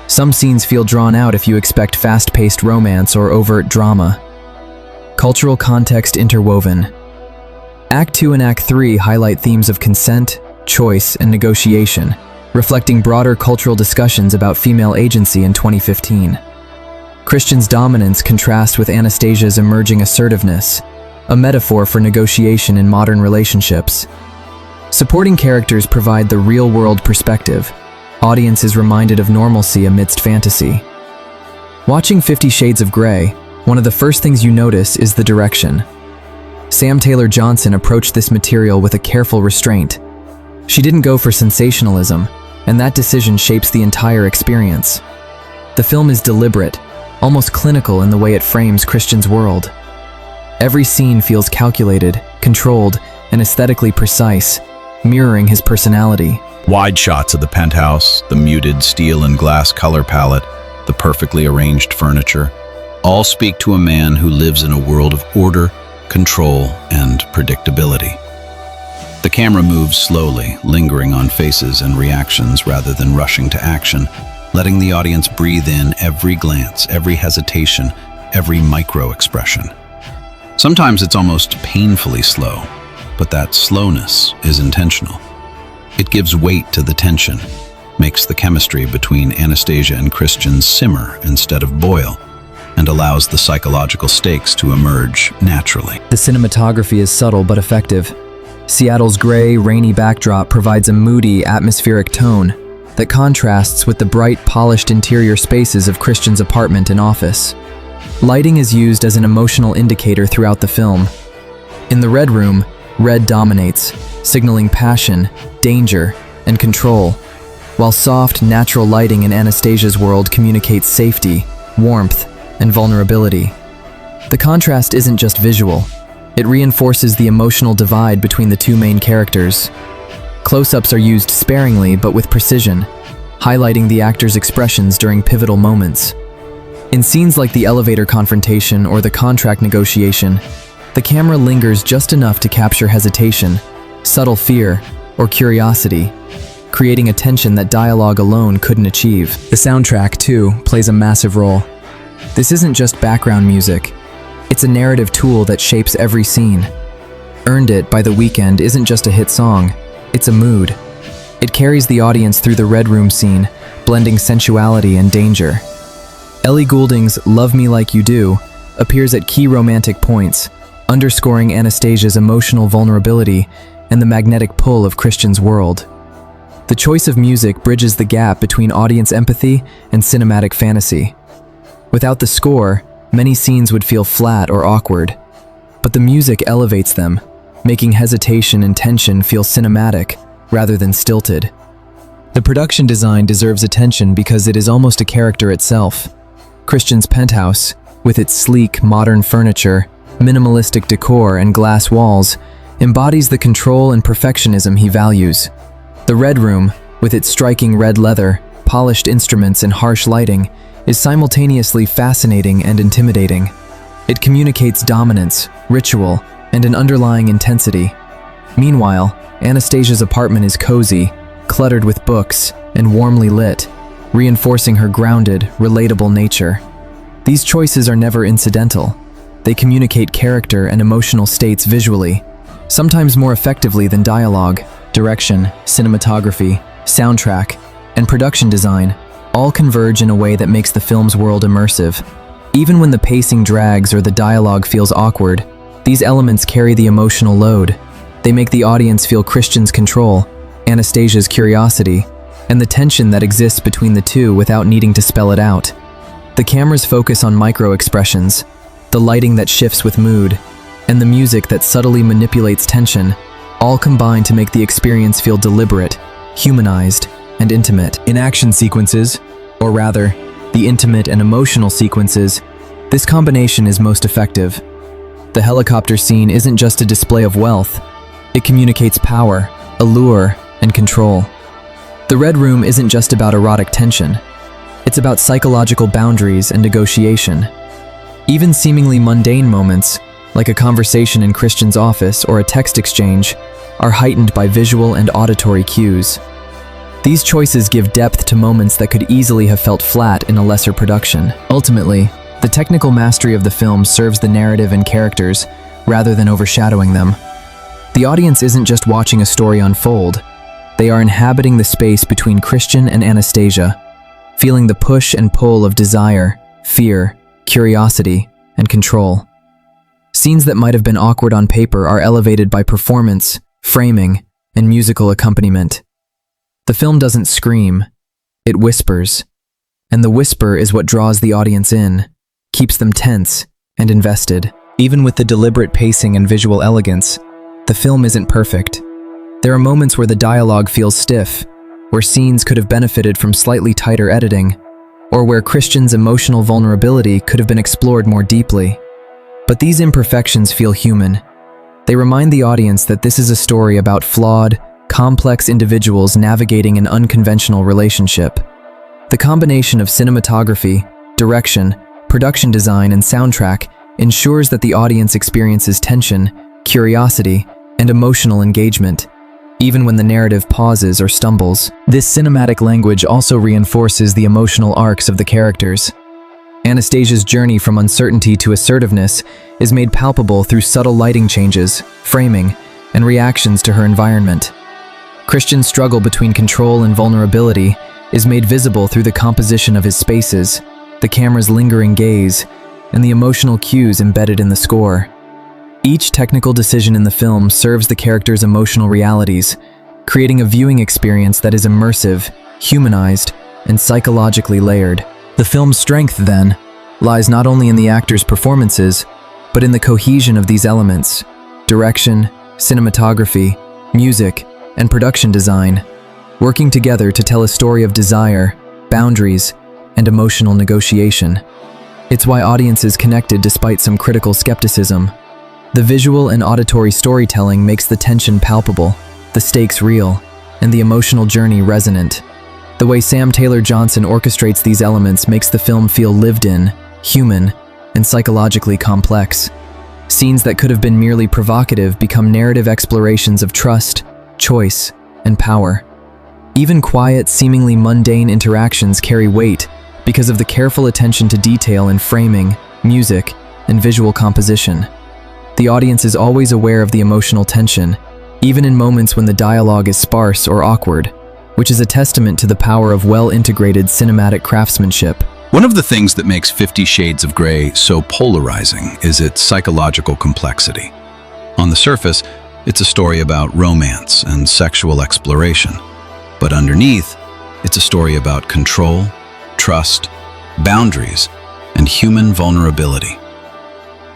Some scenes feel drawn out if you expect fast-paced romance or overt drama. Cultural context interwoven. Act 2 and Act 3 highlight themes of consent, choice, and negotiation, reflecting broader cultural discussions about female agency in 2015. Christian's dominance contrasts with Anastasia's emerging assertiveness, a metaphor for negotiation in modern relationships. Supporting characters provide the real-world perspective. Audience is reminded of normalcy amidst fantasy. Watching 50 Shades of Grey, one of the first things you notice is the direction. Sam Taylor Johnson approached this material with a careful restraint. She didn't go for sensationalism, and that decision shapes the entire experience. The film is deliberate, almost clinical in the way it frames Christian's world. Every scene feels calculated, controlled, and aesthetically precise, mirroring his personality. Wide shots of the penthouse, the muted steel and glass color palette, the perfectly arranged furniture, all speak to a man who lives in a world of order, control, and predictability. The camera moves slowly, lingering on faces and reactions rather than rushing to action, letting the audience breathe in every glance, every hesitation, every micro-expression. Sometimes it's almost painfully slow, but that slowness is intentional. It gives weight to the tension, makes the chemistry between Anastasia and Christian simmer instead of boil, and allows the psychological stakes to emerge naturally. The cinematography is subtle but effective. Seattle's gray, rainy backdrop provides a moody, atmospheric tone that contrasts with the bright, polished interior spaces of Christian's apartment and office. Lighting is used as an emotional indicator throughout the film. In the red room, red dominates, signaling passion, danger, and control, while soft, natural lighting in Anastasia's world communicates safety, warmth, and vulnerability. The contrast isn't just visual. It reinforces the emotional divide between the two main characters. Close-ups are used sparingly but with precision, highlighting the actor's expressions during pivotal moments. In scenes like the elevator confrontation or the contract negotiation, the camera lingers just enough to capture hesitation, subtle fear, or curiosity, creating a tension that dialogue alone couldn't achieve. The soundtrack, too, plays a massive role. This isn't just background music. It's a narrative tool that shapes every scene. Earned It by The Weeknd isn't just a hit song, it's a mood. It carries the audience through the red room scene, blending sensuality and danger. Ellie Goulding's Love Me Like You Do appears at key romantic points, underscoring Anastasia's emotional vulnerability and the magnetic pull of Christian's world. The choice of music bridges the gap between audience empathy and cinematic fantasy. Without the score, many scenes would feel flat or awkward, but the music elevates them, making hesitation and tension feel cinematic rather than stilted. The production design deserves attention because it is almost a character itself. Christian's penthouse, with its sleek, modern furniture, minimalistic decor, and glass walls, embodies the control and perfectionism he values. The red room, with its striking red leather, polished instruments, and harsh lighting, is simultaneously fascinating and intimidating. It communicates dominance, ritual, and an underlying intensity. Meanwhile, Anastasia's apartment is cozy, cluttered with books, and warmly lit, reinforcing her grounded, relatable nature. These choices are never incidental. They communicate character and emotional states visually, sometimes more effectively than dialogue. Direction, cinematography, soundtrack, and production design all converge in a way that makes the film's world immersive. Even when the pacing drags or the dialogue feels awkward, these elements carry the emotional load. They make the audience feel Christian's control, Anastasia's curiosity, and the tension that exists between the two without needing to spell it out. The camera's focus on micro-expressions, the lighting that shifts with mood, and the music that subtly manipulates tension all combine to make the experience feel deliberate, humanized, and intimate. In action sequences, or rather, the intimate and emotional sequences, this combination is most effective. The helicopter scene isn't just a display of wealth, it communicates power, allure, and control. The red room isn't just about erotic tension, it's about psychological boundaries and negotiation. Even seemingly mundane moments, like a conversation in Christian's office or a text exchange, are heightened by visual and auditory cues. These choices give depth to moments that could easily have felt flat in a lesser production. Ultimately, the technical mastery of the film serves the narrative and characters rather than overshadowing them. The audience isn't just watching a story unfold, they are inhabiting the space between Christian and Anastasia, feeling the push and pull of desire, fear, curiosity, and control. Scenes that might have been awkward on paper are elevated by performance, framing, and musical accompaniment. The film doesn't scream, it whispers. And the whisper is what draws the audience in, keeps them tense and invested. Even with the deliberate pacing and visual elegance, the film isn't perfect. There are moments where the dialogue feels stiff, where scenes could have benefited from slightly tighter editing, or where Christian's emotional vulnerability could have been explored more deeply. But these imperfections feel human. They remind the audience that this is a story about flawed, complex individuals navigating an unconventional relationship. The combination of cinematography, direction, production design, and soundtrack ensures that the audience experiences tension, curiosity, and emotional engagement, even when the narrative pauses or stumbles. This cinematic language also reinforces the emotional arcs of the characters. Anastasia's journey from uncertainty to assertiveness is made palpable through subtle lighting changes, framing, and reactions to her environment. Christian's struggle between control and vulnerability is made visible through the composition of his spaces, the camera's lingering gaze, and the emotional cues embedded in the score. Each technical decision in the film serves the character's emotional realities, creating a viewing experience that is immersive, humanized, and psychologically layered. The film's strength, then, lies not only in the actors' performances, but in the cohesion of these elements: direction, cinematography, music, and production design, working together to tell a story of desire, boundaries, and emotional negotiation. It's why audiences connected despite some critical skepticism. The visual and auditory storytelling makes the tension palpable, the stakes real, and the emotional journey resonant. The way Sam Taylor Johnson orchestrates these elements makes the film feel lived in, human, and psychologically complex. Scenes that could have been merely provocative become narrative explorations of trust, choice, and power. Even quiet, seemingly mundane interactions carry weight because of the careful attention to detail in framing, music, and visual composition. The audience is always aware of the emotional tension, even in moments when the dialogue is sparse or awkward, which is a testament to the power of well-integrated cinematic craftsmanship. One of the things that makes 50 Shades of Grey so polarizing is its psychological complexity. On the surface, it's a story about romance and sexual exploration. But underneath, it's a story about control, trust, boundaries, and human vulnerability.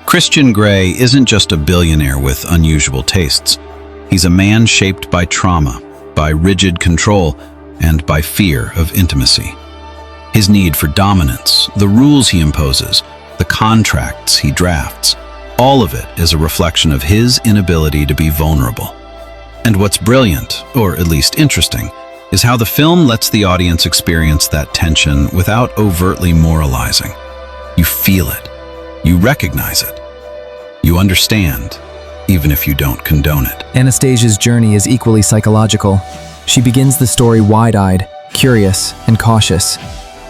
Christian Grey isn't just a billionaire with unusual tastes. He's a man shaped by trauma, by rigid control, and by fear of intimacy. His need for dominance, the rules he imposes, the contracts he drafts, all of it is a reflection of his inability to be vulnerable. And what's brilliant, or at least interesting, is how the film lets the audience experience that tension without overtly moralizing. You feel it. You recognize it. You understand, even if you don't condone it. Anastasia's journey is equally psychological. She begins the story wide-eyed, curious, and cautious.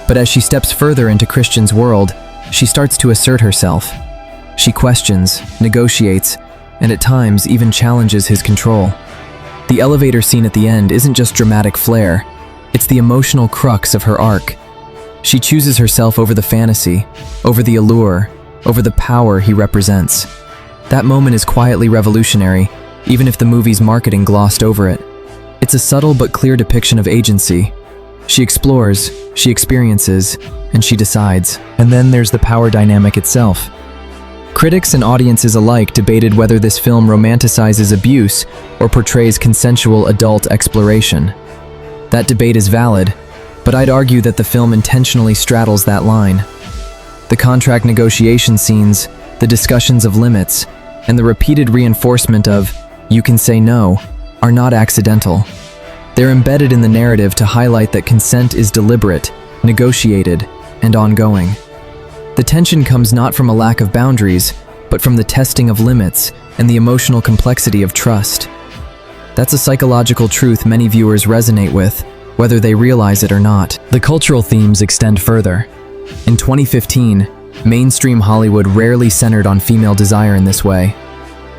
But as she steps further into Christian's world, she starts to assert herself. She questions, negotiates, and at times even challenges his control. The elevator scene at the end isn't just dramatic flair, it's the emotional crux of her arc. She chooses herself over the fantasy, over the allure, over the power he represents. That moment is quietly revolutionary, even if the movie's marketing glossed over it. It's a subtle but clear depiction of agency. She explores, she experiences, and she decides. And then there's the power dynamic itself. Critics and audiences alike debated whether this film romanticizes abuse or portrays consensual adult exploration. That debate is valid, but I'd argue that the film intentionally straddles that line. The contract negotiation scenes, the discussions of limits, and the repeated reinforcement of "you can say no" are not accidental. They're embedded in the narrative to highlight that consent is deliberate, negotiated, and ongoing. The tension comes not from a lack of boundaries, but from the testing of limits and the emotional complexity of trust. That's a psychological truth many viewers resonate with, whether they realize it or not. The cultural themes extend further. In 2015, mainstream Hollywood rarely centered on female desire in this way.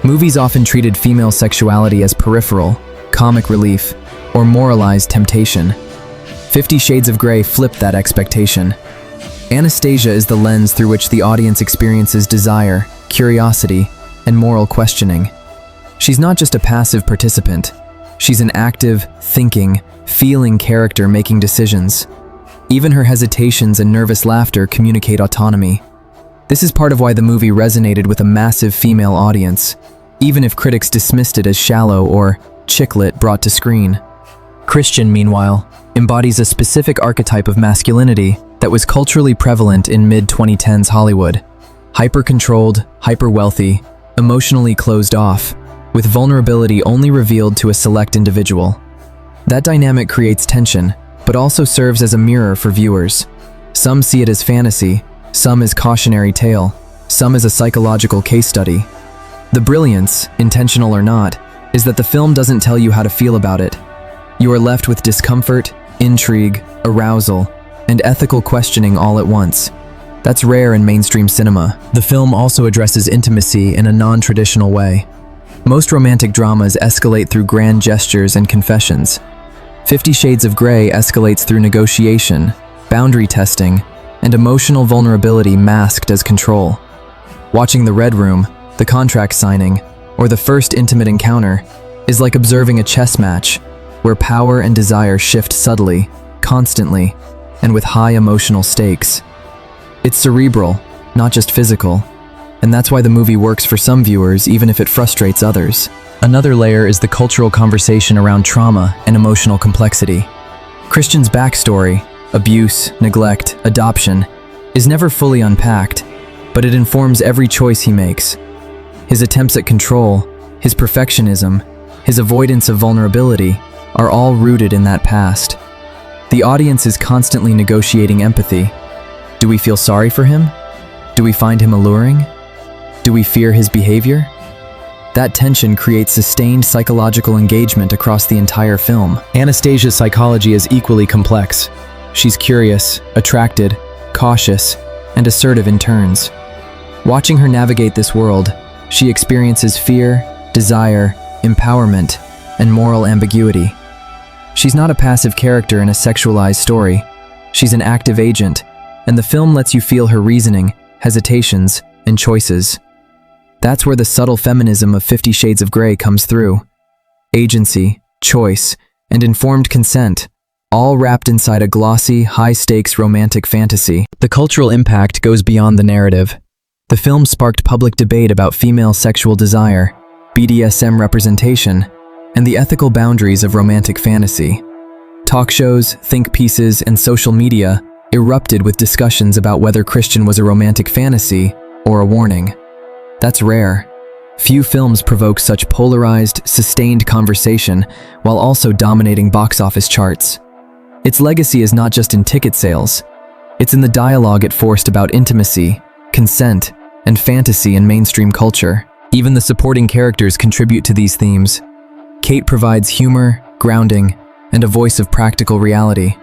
Movies often treated female sexuality as peripheral, comic relief, or moralized temptation. 50 Shades of Grey flipped that expectation. Anastasia is the lens through which the audience experiences desire, curiosity, and moral questioning. She's not just a passive participant. She's an active, thinking, feeling character making decisions. Even her hesitations and nervous laughter communicate autonomy. This is part of why the movie resonated with a massive female audience, even if critics dismissed it as shallow or chick-lit brought to screen. Christian, meanwhile, embodies a specific archetype of masculinity that was culturally prevalent in mid-2010s Hollywood. Hyper-controlled, hyper-wealthy, emotionally closed off, with vulnerability only revealed to a select individual. That dynamic creates tension, but also serves as a mirror for viewers. Some see it as fantasy, some as cautionary tale, some as a psychological case study. The brilliance, intentional or not, is that the film doesn't tell you how to feel about it. You are left with discomfort, intrigue, arousal, and ethical questioning all at once. That's rare in mainstream cinema. The film also addresses intimacy in a non-traditional way. Most romantic dramas escalate through grand gestures and confessions. 50 Shades of Grey escalates through negotiation, boundary testing, and emotional vulnerability masked as control. Watching The Red Room, the contract signing, or the first intimate encounter is like observing a chess match where power and desire shift subtly, constantly, and with high emotional stakes. It's cerebral, not just physical, and that's why the movie works for some viewers even if it frustrates others. Another layer is the cultural conversation around trauma and emotional complexity. Christian's backstory, abuse, neglect, adoption, is never fully unpacked, but it informs every choice he makes. His attempts at control, his perfectionism, his avoidance of vulnerability are all rooted in that past. The audience is constantly negotiating empathy. Do we feel sorry for him? Do we find him alluring? Do we fear his behavior? That tension creates sustained psychological engagement across the entire film. Anastasia's psychology is equally complex. She's curious, attracted, cautious, and assertive in turns. Watching her navigate this world, she experiences fear, desire, empowerment, and moral ambiguity. She's not a passive character in a sexualized story. She's an active agent, and the film lets you feel her reasoning, hesitations, and choices. That's where the subtle feminism of 50 Shades of Grey comes through. Agency, choice, and informed consent, all wrapped inside a glossy, high-stakes romantic fantasy. The cultural impact goes beyond the narrative. The film sparked public debate about female sexual desire, BDSM representation, and the ethical boundaries of romantic fantasy. Talk shows, think pieces, and social media erupted with discussions about whether Christian was a romantic fantasy or a warning. That's rare. Few films provoke such polarized, sustained conversation while also dominating box office charts. Its legacy is not just in ticket sales. It's in the dialogue it forced about intimacy, consent, and fantasy in mainstream culture. Even the supporting characters contribute to these themes. Kate provides humor, grounding, and a voice of practical reality.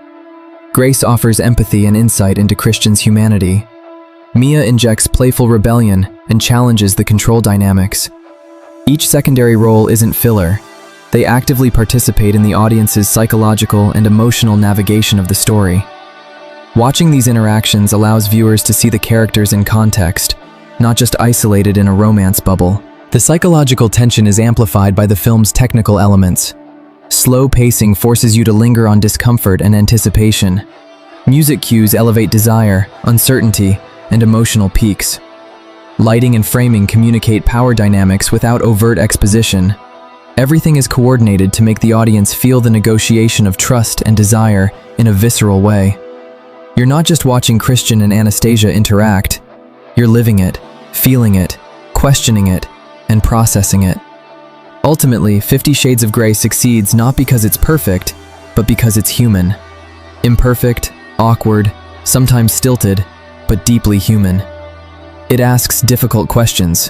Grace offers empathy and insight into Christian's humanity. Mia injects playful rebellion and challenges the control dynamics. Each secondary role isn't filler. They actively participate in the audience's psychological and emotional navigation of the story. Watching these interactions allows viewers to see the characters in context, not just isolated in a romance bubble. The psychological tension is amplified by the film's technical elements. Slow pacing forces you to linger on discomfort and anticipation. Music cues elevate desire, uncertainty, and emotional peaks. Lighting and framing communicate power dynamics without overt exposition. Everything is coordinated to make the audience feel the negotiation of trust and desire in a visceral way. You're not just watching Christian and Anastasia interact. You're living it, feeling it, questioning it, and processing it. Ultimately, 50 Shades of Grey succeeds not because it's perfect, but because it's human. Imperfect, awkward, sometimes stilted, but deeply human. It asks difficult questions.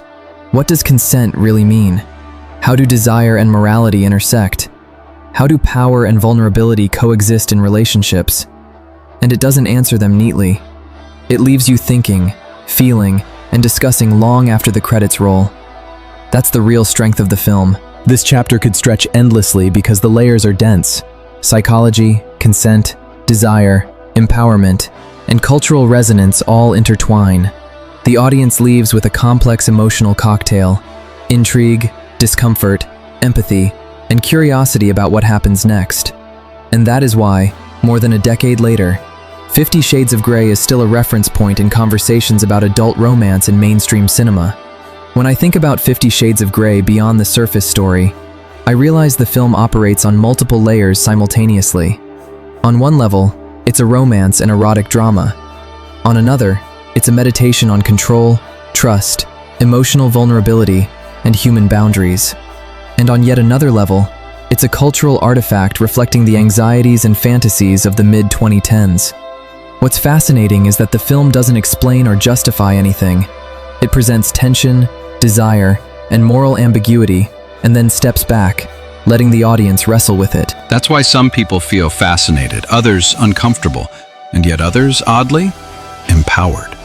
What does consent really mean? How do desire and morality intersect? How do power and vulnerability coexist in relationships? And it doesn't answer them neatly. It leaves you thinking, feeling, and discussing long after the credits roll. That's the real strength of the film. This chapter could stretch endlessly because the layers are dense. Psychology, consent, desire, empowerment, and cultural resonance all intertwine. The audience leaves with a complex emotional cocktail: intrigue, discomfort, empathy, and curiosity about what happens next. And that is why, more than a decade later, 50 Shades of Grey is still a reference point in conversations about adult romance in mainstream cinema. When I think about 50 Shades of Grey beyond the surface story, I realize the film operates on multiple layers simultaneously. On one level, it's a romance and erotic drama. On another, it's a meditation on control, trust, emotional vulnerability, and human boundaries. And on yet another level, it's a cultural artifact reflecting the anxieties and fantasies of the mid-2010s. What's fascinating is that the film doesn't explain or justify anything. It presents tension, desire, and moral ambiguity, and then steps back, letting the audience wrestle with it. That's why some people feel fascinated, others uncomfortable, and yet others, oddly, empowered.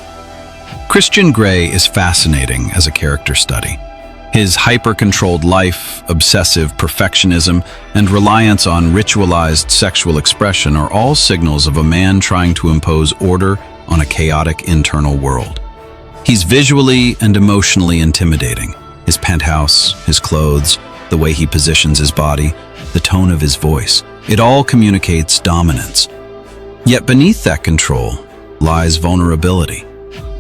Christian Grey is fascinating as a character study. His hyper-controlled life, obsessive perfectionism, and reliance on ritualized sexual expression are all signals of a man trying to impose order on a chaotic internal world. He's visually and emotionally intimidating. His penthouse, his clothes, the way he positions his body, the tone of his voice, it all communicates dominance. Yet beneath that control lies vulnerability.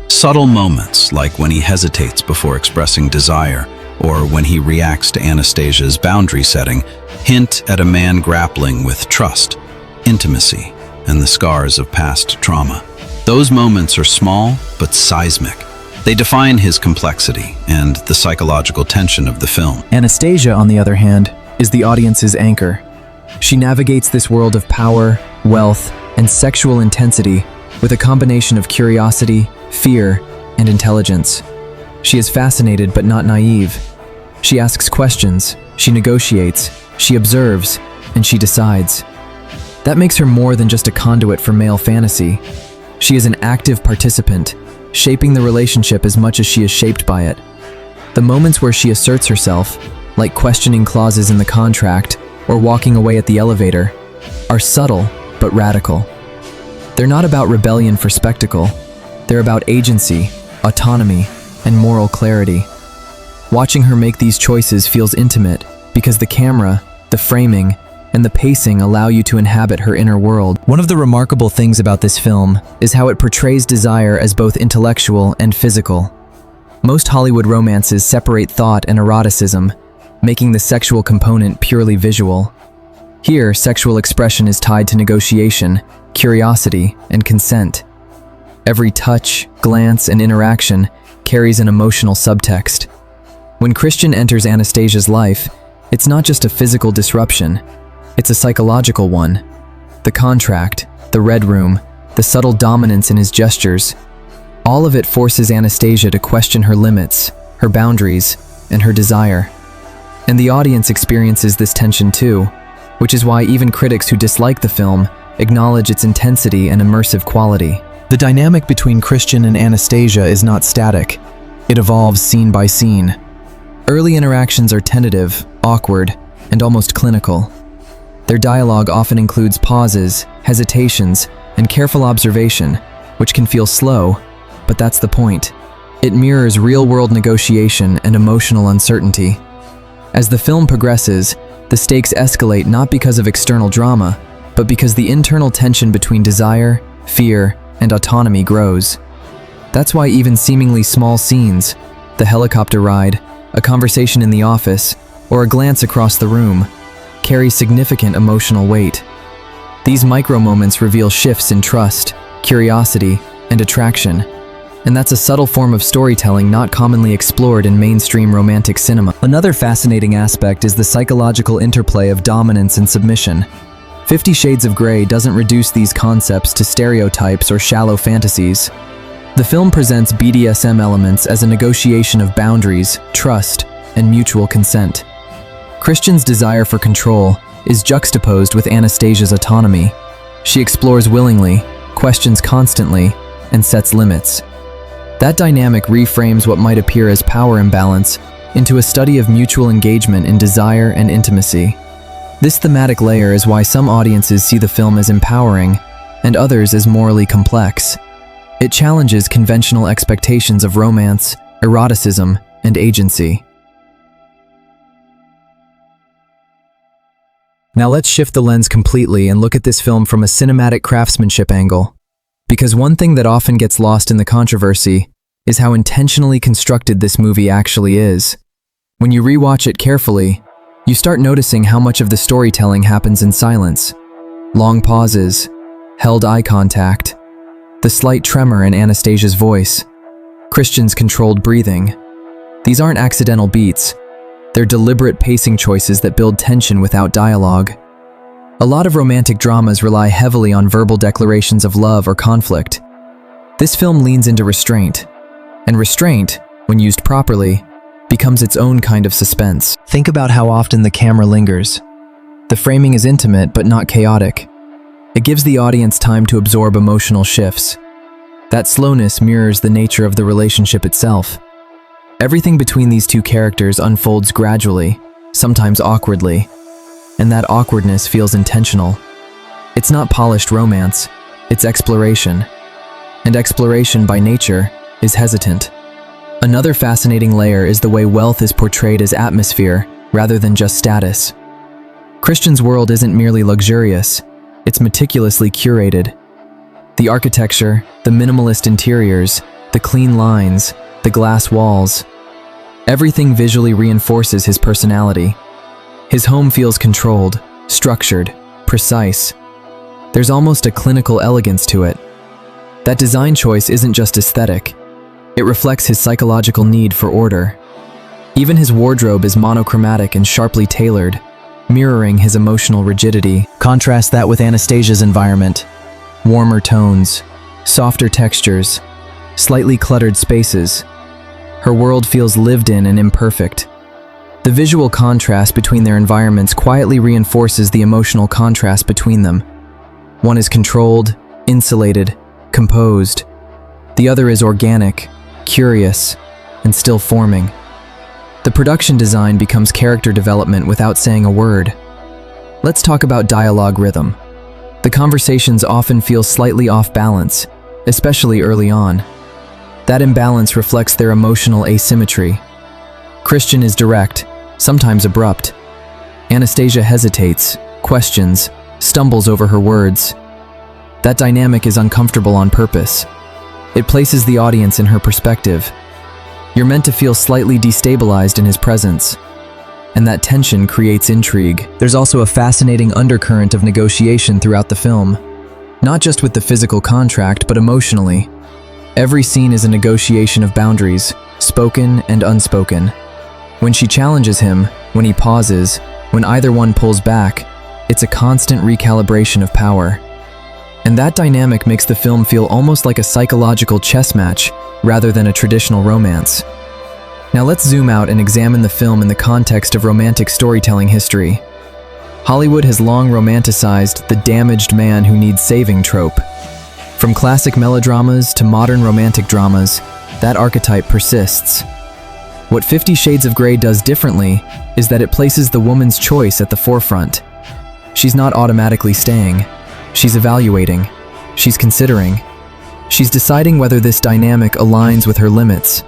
Subtle moments, like when he hesitates before expressing desire, or when he reacts to Anastasia's boundary setting, hint at a man grappling with trust, intimacy, and the scars of past trauma. Those moments are small but seismic. They define his complexity and the psychological tension of the film. Anastasia, on the other hand, is the audience's anchor. She navigates this world of power, wealth, and sexual intensity with a combination of curiosity, fear, and intelligence. She is fascinated but not naive. She asks questions, she negotiates, she observes, and she decides. That makes her more than just a conduit for male fantasy. She is an active participant, shaping the relationship as much as she is shaped by it. The moments where she asserts herself, like questioning clauses in the contract or walking away at the elevator, are subtle but radical. They're not about rebellion for spectacle. They're about agency, autonomy, and moral clarity. Watching her make these choices feels intimate because the camera, the framing, and the pacing allow you to inhabit her inner world. One of the remarkable things about this film is how it portrays desire as both intellectual and physical. Most Hollywood romances separate thought and eroticism, making the sexual component purely visual. Here, sexual expression is tied to negotiation, curiosity, and consent. Every touch, glance, and interaction carries an emotional subtext. When Christian enters Anastasia's life, it's not just a physical disruption, it's a psychological one. The contract, the red room, the subtle dominance in his gestures, all of it forces Anastasia to question her limits, her boundaries, and her desire. And the audience experiences this tension too, which is why even critics who dislike the film acknowledge its intensity and immersive quality. The dynamic between Christian and Anastasia is not static. It evolves scene by scene. Early interactions are tentative, awkward, and almost clinical. Their dialogue often includes pauses, hesitations, and careful observation, which can feel slow, but that's the point. It mirrors real-world negotiation and emotional uncertainty. As the film progresses, the stakes escalate not because of external drama, but because the internal tension between desire, fear, and autonomy grows. That's why even seemingly small scenes, the helicopter ride, a conversation in the office, or a glance across the room, carry significant emotional weight. These micro-moments reveal shifts in trust, curiosity, and attraction, and that's a subtle form of storytelling not commonly explored in mainstream romantic cinema. Another fascinating aspect is the psychological interplay of dominance and submission. 50 Shades of Grey doesn't reduce these concepts to stereotypes or shallow fantasies. The film presents BDSM elements as a negotiation of boundaries, trust, and mutual consent. Christian's desire for control is juxtaposed with Anastasia's autonomy. She explores willingly, questions constantly, and sets limits. That dynamic reframes what might appear as power imbalance into a study of mutual engagement in desire and intimacy. This thematic layer is why some audiences see the film as empowering, and others as morally complex. It challenges conventional expectations of romance, eroticism, and agency. Now let's shift the lens completely and look at this film from a cinematic craftsmanship angle. Because one thing that often gets lost in the controversy is how intentionally constructed this movie actually is. When you rewatch it carefully, you start noticing how much of the storytelling happens in silence. Long pauses, held eye contact, the slight tremor in Anastasia's voice, Christian's controlled breathing. These aren't accidental beats. They're deliberate pacing choices that build tension without dialogue. A lot of romantic dramas rely heavily on verbal declarations of love or conflict. This film leans into restraint, and restraint, when used properly, becomes its own kind of suspense. Think about how often the camera lingers. The framing is intimate but not chaotic. It gives the audience time to absorb emotional shifts. That slowness mirrors the nature of the relationship itself. Everything between these two characters unfolds gradually, sometimes awkwardly, and that awkwardness feels intentional. It's not polished romance, it's exploration. And exploration by nature is hesitant. Another fascinating layer is the way wealth is portrayed as atmosphere rather than just status. Christian's world isn't merely luxurious, it's meticulously curated. The architecture, the minimalist interiors, the clean lines, the glass walls, everything visually reinforces his personality. His home feels controlled, structured, precise. There's almost a clinical elegance to it. That design choice isn't just aesthetic. It reflects his psychological need for order. Even his wardrobe is monochromatic and sharply tailored, mirroring his emotional rigidity. Contrast that with Anastasia's environment. Warmer tones, softer textures, slightly cluttered spaces. Her world feels lived in and imperfect. The visual contrast between their environments quietly reinforces the emotional contrast between them. One is controlled, insulated, composed. The other is organic, curious, and still forming. The production design becomes character development without saying a word. Let's talk about dialogue rhythm. The conversations often feel slightly off balance, especially early on. That imbalance reflects their emotional asymmetry. Christian is direct, sometimes abrupt. Anastasia hesitates, questions, stumbles over her words. That dynamic is uncomfortable on purpose. It places the audience in her perspective. You're meant to feel slightly destabilized in his presence, and that tension creates intrigue. There's also a fascinating undercurrent of negotiation throughout the film, not just with the physical contract, but emotionally. Every scene is a negotiation of boundaries, spoken and unspoken. When she challenges him, when he pauses, when either one pulls back, it's a constant recalibration of power. And that dynamic makes the film feel almost like a psychological chess match rather than a traditional romance. Now let's zoom out and examine the film in the context of romantic storytelling history. Hollywood has long romanticized the damaged man who needs saving trope. From classic melodramas to modern romantic dramas, that archetype persists. What 50 Shades of Grey does differently is that it places the woman's choice at the forefront. She's not automatically staying. She's evaluating. She's considering. She's deciding whether this dynamic aligns with her limits.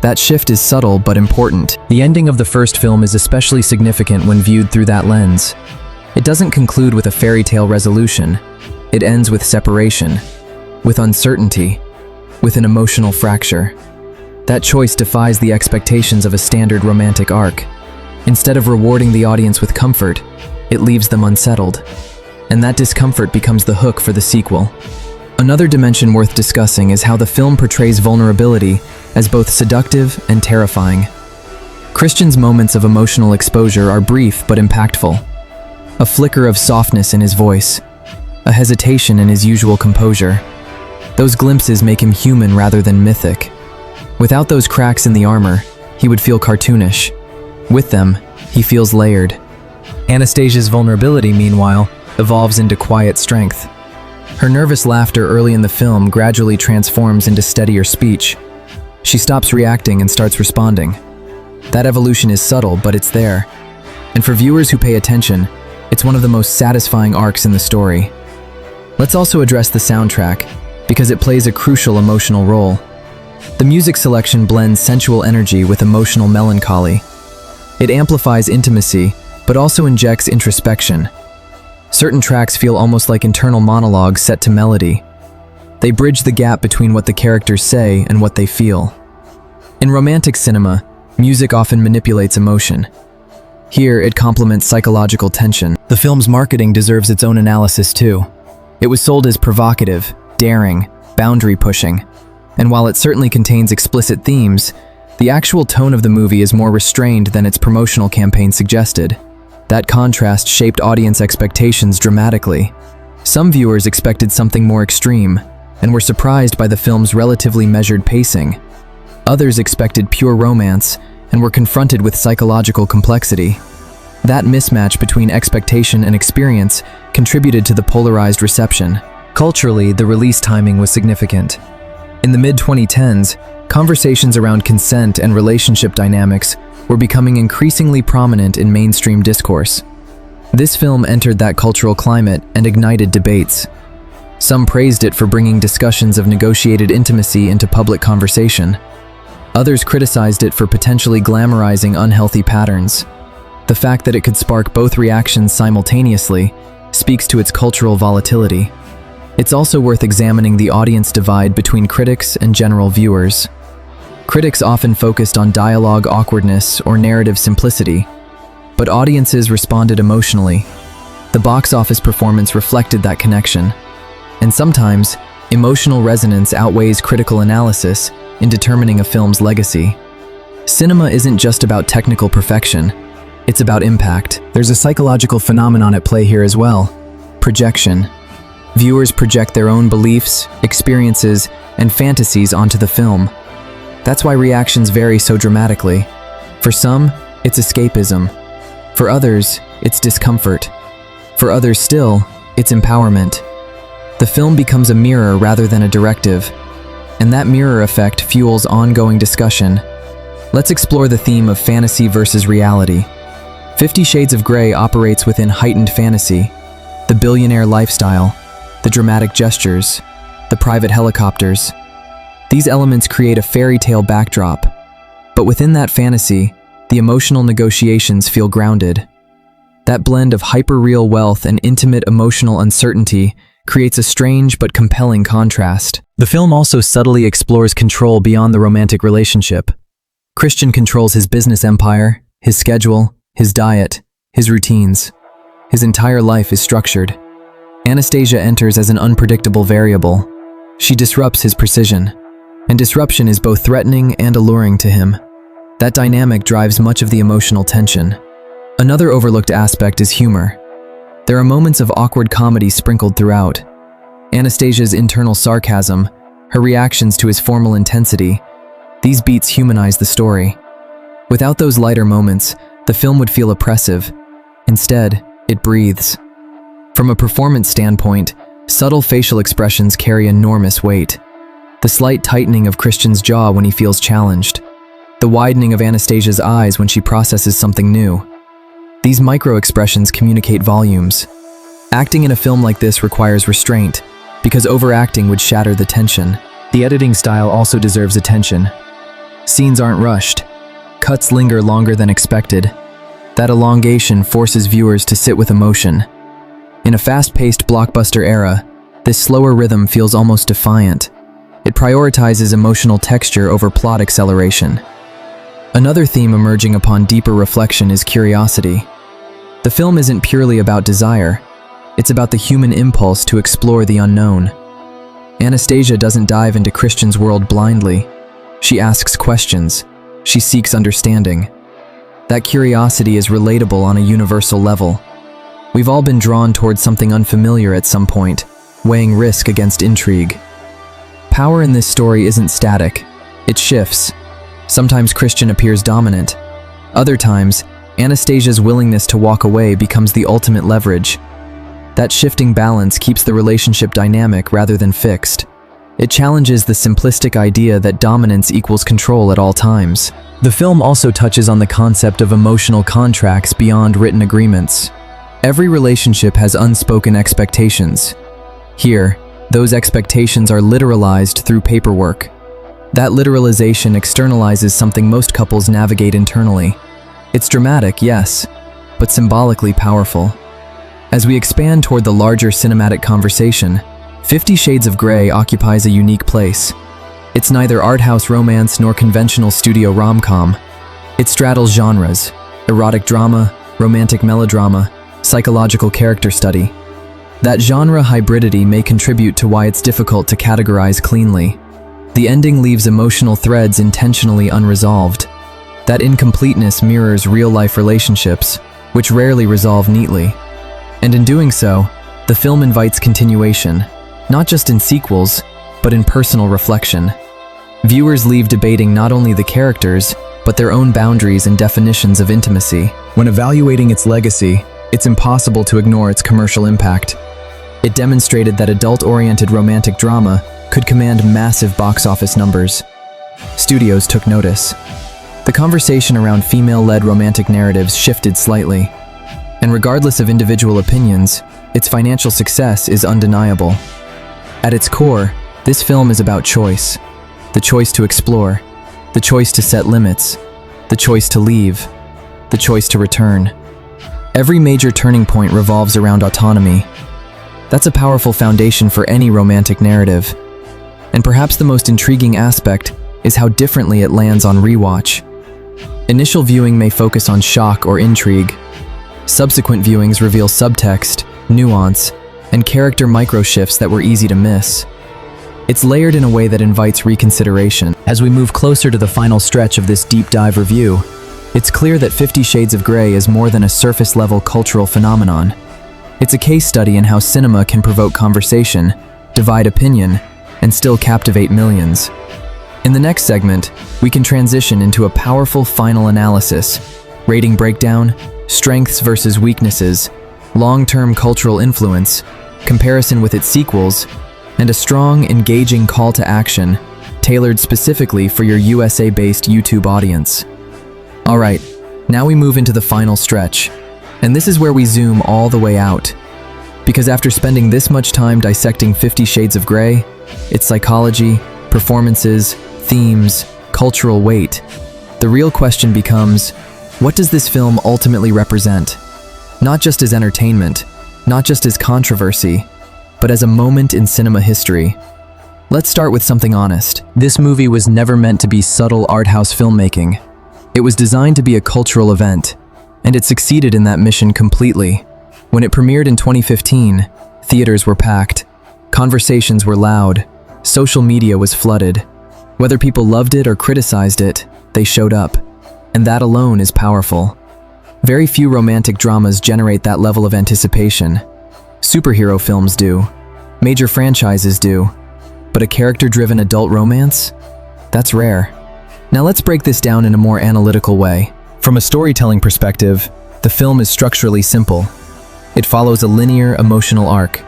That shift is subtle but important. The ending of the first film is especially significant when viewed through that lens. It doesn't conclude with a fairy tale resolution. It ends with separation, with uncertainty, with an emotional fracture. That choice defies the expectations of a standard romantic arc. Instead of rewarding the audience with comfort, it leaves them unsettled. And that discomfort becomes the hook for the sequel. Another dimension worth discussing is how the film portrays vulnerability as both seductive and terrifying. Christian's moments of emotional exposure are brief but impactful. A flicker of softness in his voice, a hesitation in his usual composure. Those glimpses make him human rather than mythic. Without those cracks in the armor, he would feel cartoonish. With them, he feels layered. Anastasia's vulnerability, meanwhile, evolves into quiet strength. Her nervous laughter early in the film gradually transforms into steadier speech. She stops reacting and starts responding. That evolution is subtle, but it's there. And for viewers who pay attention, it's one of the most satisfying arcs in the story. Let's also address the soundtrack, because it plays a crucial emotional role. The music selection blends sensual energy with emotional melancholy. It amplifies intimacy, but also injects introspection. Certain tracks feel almost like internal monologues set to melody. They bridge the gap between what the characters say and what they feel. In romantic cinema, music often manipulates emotion. Here, it complements psychological tension. The film's marketing deserves its own analysis too. It was sold as provocative, daring, boundary-pushing, and while it certainly contains explicit themes, the actual tone of the movie is more restrained than its promotional campaign suggested. That contrast shaped audience expectations dramatically. Some viewers expected something more extreme, and were surprised by the film's relatively measured pacing. Others expected pure romance, and were confronted with psychological complexity. That mismatch between expectation and experience contributed to the polarized reception. Culturally, the release timing was significant. In the mid-2010s, conversations around consent and relationship dynamics were becoming increasingly prominent in mainstream discourse. This film entered that cultural climate and ignited debates. Some praised it for bringing discussions of negotiated intimacy into public conversation. Others criticized it for potentially glamorizing unhealthy patterns. The fact that it could spark both reactions simultaneously speaks to its cultural volatility. It's also worth examining the audience divide between critics and general viewers. Critics often focused on dialogue awkwardness or narrative simplicity, but audiences responded emotionally. The box office performance reflected that connection. And sometimes, emotional resonance outweighs critical analysis in determining a film's legacy. Cinema isn't just about technical perfection, it's about impact. There's a psychological phenomenon at play here as well: projection. Viewers project their own beliefs, experiences, and fantasies onto the film. That's why reactions vary so dramatically. For some, it's escapism. For others, it's discomfort. For others still, it's empowerment. The film becomes a mirror rather than a directive, and that mirror effect fuels ongoing discussion. Let's explore the theme of fantasy versus reality. 50 Shades of Grey operates within heightened fantasy: the billionaire lifestyle, the dramatic gestures, the private helicopters. These elements create a fairy tale backdrop, but within that fantasy, the emotional negotiations feel grounded. That blend of hyper-real wealth and intimate emotional uncertainty creates a strange but compelling contrast. The film also subtly explores control beyond the romantic relationship. Christian controls his business empire, his schedule, his diet, his routines. His entire life is structured. Anastasia enters as an unpredictable variable. She disrupts his precision, and disruption is both threatening and alluring to him. That dynamic drives much of the emotional tension. Another overlooked aspect is humor. There are moments of awkward comedy sprinkled throughout. Anastasia's internal sarcasm, her reactions to his formal intensity, these beats humanize the story. Without those lighter moments, the film would feel oppressive. Instead, it breathes. From a performance standpoint, subtle facial expressions carry enormous weight. The slight tightening of Christian's jaw when he feels challenged. The widening of Anastasia's eyes when she processes something new. These micro-expressions communicate volumes. Acting in a film like this requires restraint, because overacting would shatter the tension. The editing style also deserves attention. Scenes aren't rushed. Cuts linger longer than expected. That elongation forces viewers to sit with emotion. In a fast-paced blockbuster era, this slower rhythm feels almost defiant. It prioritizes emotional texture over plot acceleration. Another theme emerging upon deeper reflection is curiosity. The film isn't purely about desire. It's about the human impulse to explore the unknown. Anastasia doesn't dive into Christian's world blindly. She asks questions. She seeks understanding. That curiosity is relatable on a universal level. We've all been drawn towards something unfamiliar at some point, weighing risk against intrigue. Power in this story isn't static. It shifts. Sometimes Christian appears dominant. Other times, Anastasia's willingness to walk away becomes the ultimate leverage. That shifting balance keeps the relationship dynamic rather than fixed. It challenges the simplistic idea that dominance equals control at all times. The film also touches on the concept of emotional contracts beyond written agreements. Every relationship has unspoken expectations. Here, those expectations are literalized through paperwork. That literalization externalizes something most couples navigate internally. It's dramatic, yes, but symbolically powerful. As we expand toward the larger cinematic conversation, 50 Shades of Grey occupies a unique place. It's neither art house romance nor conventional studio rom-com. It straddles genres: erotic drama, romantic melodrama, psychological character study. That genre hybridity may contribute to why it's difficult to categorize cleanly. The ending leaves emotional threads intentionally unresolved. That incompleteness mirrors real-life relationships, which rarely resolve neatly. And in doing so, the film invites continuation, not just in sequels, but in personal reflection. Viewers leave debating not only the characters, but their own boundaries and definitions of intimacy. When evaluating its legacy, it's impossible to ignore its commercial impact. It demonstrated that adult-oriented romantic drama could command massive box office numbers. Studios took notice. The conversation around female-led romantic narratives shifted slightly. And regardless of individual opinions, its financial success is undeniable. At its core, this film is about choice. The choice to explore, the choice to set limits, the choice to leave, the choice to return. Every major turning point revolves around autonomy. That's a powerful foundation for any romantic narrative. And perhaps the most intriguing aspect is how differently it lands on rewatch. Initial viewing may focus on shock or intrigue. Subsequent viewings reveal subtext, nuance, and character micro-shifts that were easy to miss. It's layered in a way that invites reconsideration. As we move closer to the final stretch of this deep dive review, it's clear that 50 Shades of Grey is more than a surface-level cultural phenomenon. It's a case study in how cinema can provoke conversation, divide opinion, and still captivate millions. In the next segment, we can transition into a powerful final analysis: rating breakdown, strengths versus weaknesses, long-term cultural influence, comparison with its sequels, and a strong, engaging call to action tailored specifically for your USA-based YouTube audience. Alright, now we move into the final stretch, and this is where we zoom all the way out. Because after spending this much time dissecting 50 Shades of Grey, its psychology, performances, themes, cultural weight, the real question becomes, what does this film ultimately represent? Not just as entertainment, not just as controversy, but as a moment in cinema history. Let's start with something honest. This movie was never meant to be subtle art house filmmaking. It was designed to be a cultural event, and it succeeded in that mission completely. When it premiered in 2015, theaters were packed, conversations were loud, social media was flooded. Whether people loved it or criticized it, they showed up, and that alone is powerful. Very few romantic dramas generate that level of anticipation. Superhero films do, major franchises do, but a character-driven adult romance? That's rare. Now let's break this down in a more analytical way. From a storytelling perspective, the film is structurally simple. It follows a linear, emotional arc.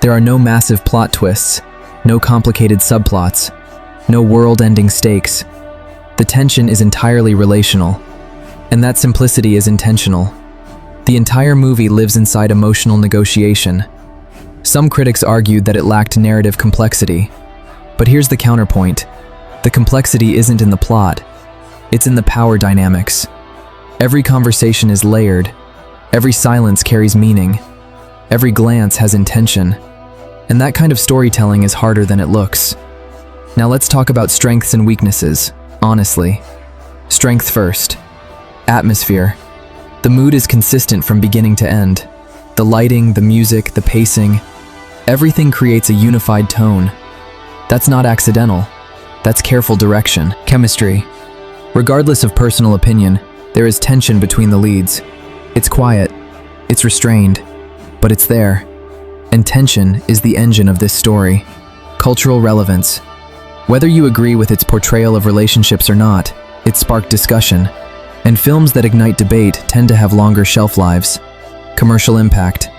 There are no massive plot twists, no complicated subplots, no world-ending stakes. The tension is entirely relational, and that simplicity is intentional. The entire movie lives inside emotional negotiation. Some critics argued that it lacked narrative complexity. But here's the counterpoint. The complexity isn't in the plot. It's in the power dynamics. Every conversation is layered. Every silence carries meaning. Every glance has intention. And that kind of storytelling is harder than it looks. Now let's talk about strengths and weaknesses, honestly. Strength first. Atmosphere. The mood is consistent from beginning to end. The lighting, the music, the pacing, everything creates a unified tone. That's not accidental. That's careful direction. Chemistry. Regardless of personal opinion, there is tension between the leads. It's quiet, it's restrained, but it's there. And tension is the engine of this story. Cultural relevance. Whether you agree with its portrayal of relationships or not, it sparked discussion. And films that ignite debate tend to have longer shelf lives. Commercial impact.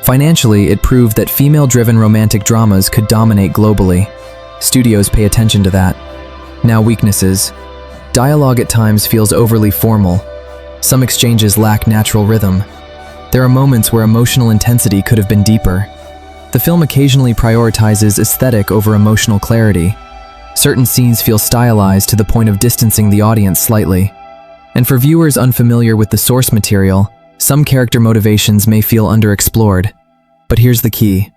Financially, it proved that female-driven romantic dramas could dominate globally. Studios pay attention to that. Now weaknesses. Dialogue at times feels overly formal. Some exchanges lack natural rhythm. There are moments where emotional intensity could have been deeper. The film occasionally prioritizes aesthetic over emotional clarity. Certain scenes feel stylized to the point of distancing the audience slightly. And for viewers unfamiliar with the source material, some character motivations may feel underexplored. But here's the key.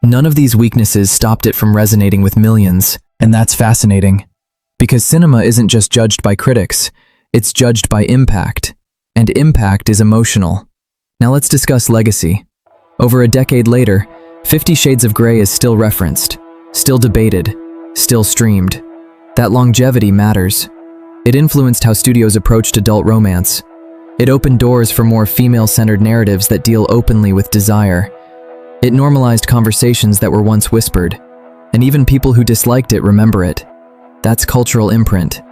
None of these weaknesses stopped it from resonating with millions, and that's fascinating. Because cinema isn't just judged by critics, it's judged by impact. And impact is emotional. Now let's discuss legacy. Over a decade later, 50 Shades of Grey is still referenced, still debated, still streamed. That longevity matters. It influenced how studios approached adult romance. It opened doors for more female-centered narratives that deal openly with desire. It normalized conversations that were once whispered, and even people who disliked it remember it. That's cultural imprint.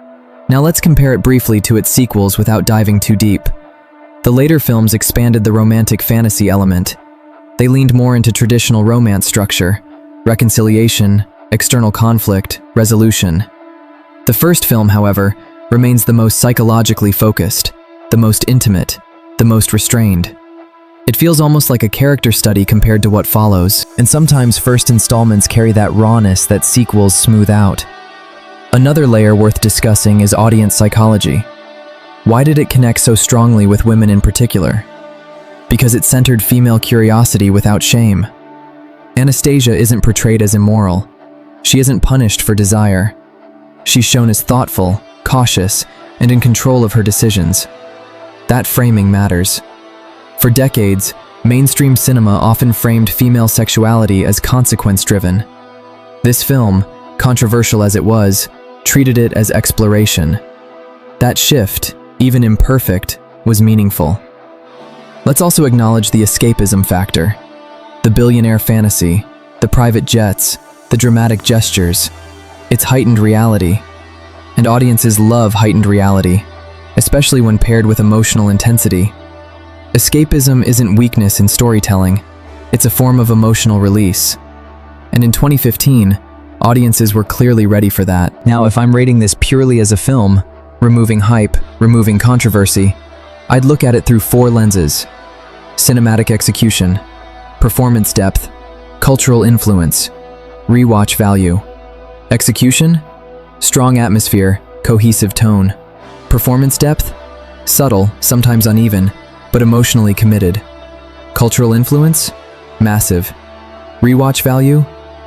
Now let's compare it briefly to its sequels without diving too deep. The later films expanded the romantic fantasy element. They leaned more into traditional romance structure, reconciliation, external conflict, resolution. The first film, however, remains the most psychologically focused, the most intimate, the most restrained. It feels almost like a character study compared to what follows, and sometimes first installments carry that rawness that sequels smooth out. Another layer worth discussing is audience psychology. Why did it connect so strongly with women in particular? Because it centered female curiosity without shame. Anastasia isn't portrayed as immoral. She isn't punished for desire. She's shown as thoughtful, cautious, and in control of her decisions. That framing matters. For decades, mainstream cinema often framed female sexuality as consequence-driven. This film, controversial as it was, treated it as exploration. That shift, even imperfect, was meaningful. Let's also acknowledge the escapism factor. The billionaire fantasy, the private jets, the dramatic gestures. It's heightened reality. And audiences love heightened reality, especially when paired with emotional intensity. Escapism isn't weakness in storytelling. It's a form of emotional release. And in 2015, audiences were clearly ready for that. Now, if I'm rating this purely as a film, removing hype, removing controversy, I'd look at it through 4 lenses: cinematic execution, performance depth, cultural influence, rewatch value. Execution? Strong atmosphere, cohesive tone. Performance depth? Subtle, sometimes uneven, but emotionally committed. Cultural influence? Massive. Rewatch value?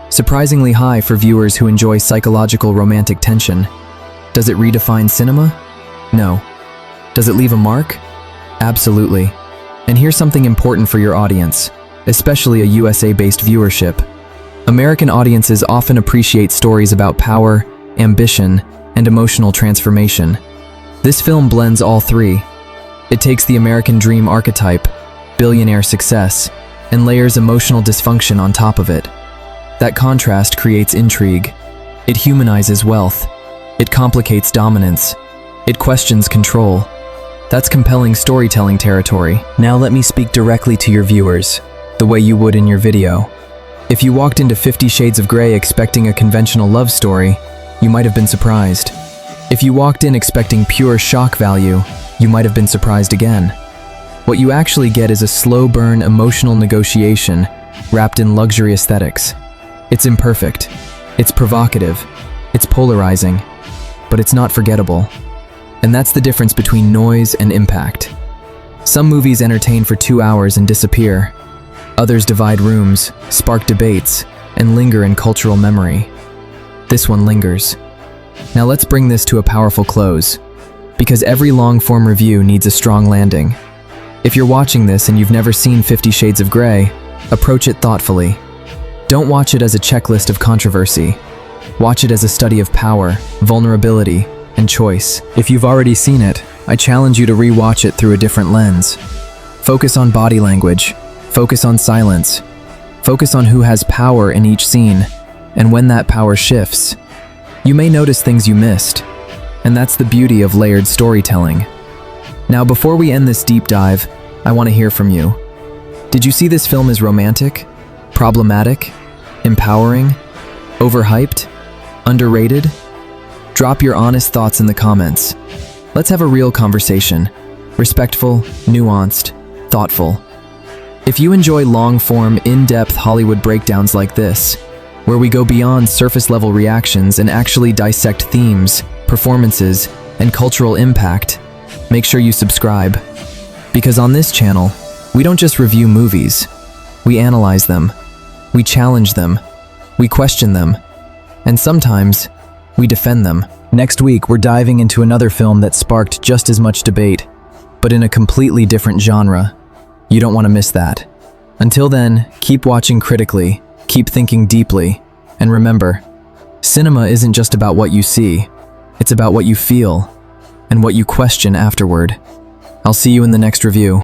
Surprisingly high for viewers who enjoy psychological romantic tension. Does it redefine cinema? No. Does it leave a mark? Absolutely. And here's something important for your audience, especially a USA-based viewership. American audiences often appreciate stories about power, ambition, and emotional transformation. This film blends all 3. It takes the American dream archetype, billionaire success, and layers emotional dysfunction on top of it. That contrast creates intrigue. It humanizes wealth. It complicates dominance. It questions control. That's compelling storytelling territory. Now let me speak directly to your viewers, the way you would in your video. If you walked into 50 Shades of Grey expecting a conventional love story, you might have been surprised. If you walked in expecting pure shock value, you might have been surprised again. What you actually get is a slow burn emotional negotiation wrapped in luxury aesthetics. It's imperfect, it's provocative, it's polarizing, but it's not forgettable. And that's the difference between noise and impact. Some movies entertain for 2 hours and disappear. Others divide rooms, spark debates, and linger in cultural memory. This one lingers. Now let's bring this to a powerful close, because every long-form review needs a strong landing. If you're watching this and you've never seen 50 Shades of Grey, approach it thoughtfully. Don't watch it as a checklist of controversy. Watch it as a study of power, vulnerability, and choice. If you've already seen it, I challenge you to re-watch it through a different lens. Focus on body language. Focus on silence. Focus on who has power in each scene, and when that power shifts. You may notice things you missed, and that's the beauty of layered storytelling. Now, before we end this deep dive, I want to hear from you. Did you see this film as romantic, problematic, empowering, overhyped, underrated? Drop your honest thoughts in the comments. Let's have a real conversation, respectful, nuanced, thoughtful. If you enjoy long-form, in-depth Hollywood breakdowns like this, where we go beyond surface-level reactions and actually dissect themes, performances, and cultural impact, make sure you subscribe. Because on this channel, we don't just review movies, we analyze them, we challenge them, we question them, and sometimes, we defend them. Next week, we're diving into another film that sparked just as much debate, but in a completely different genre. You don't want to miss that. Until then, keep watching critically, keep thinking deeply, and remember, cinema isn't just about what you see, it's about what you feel, and what you question afterward. I'll see you in the next review.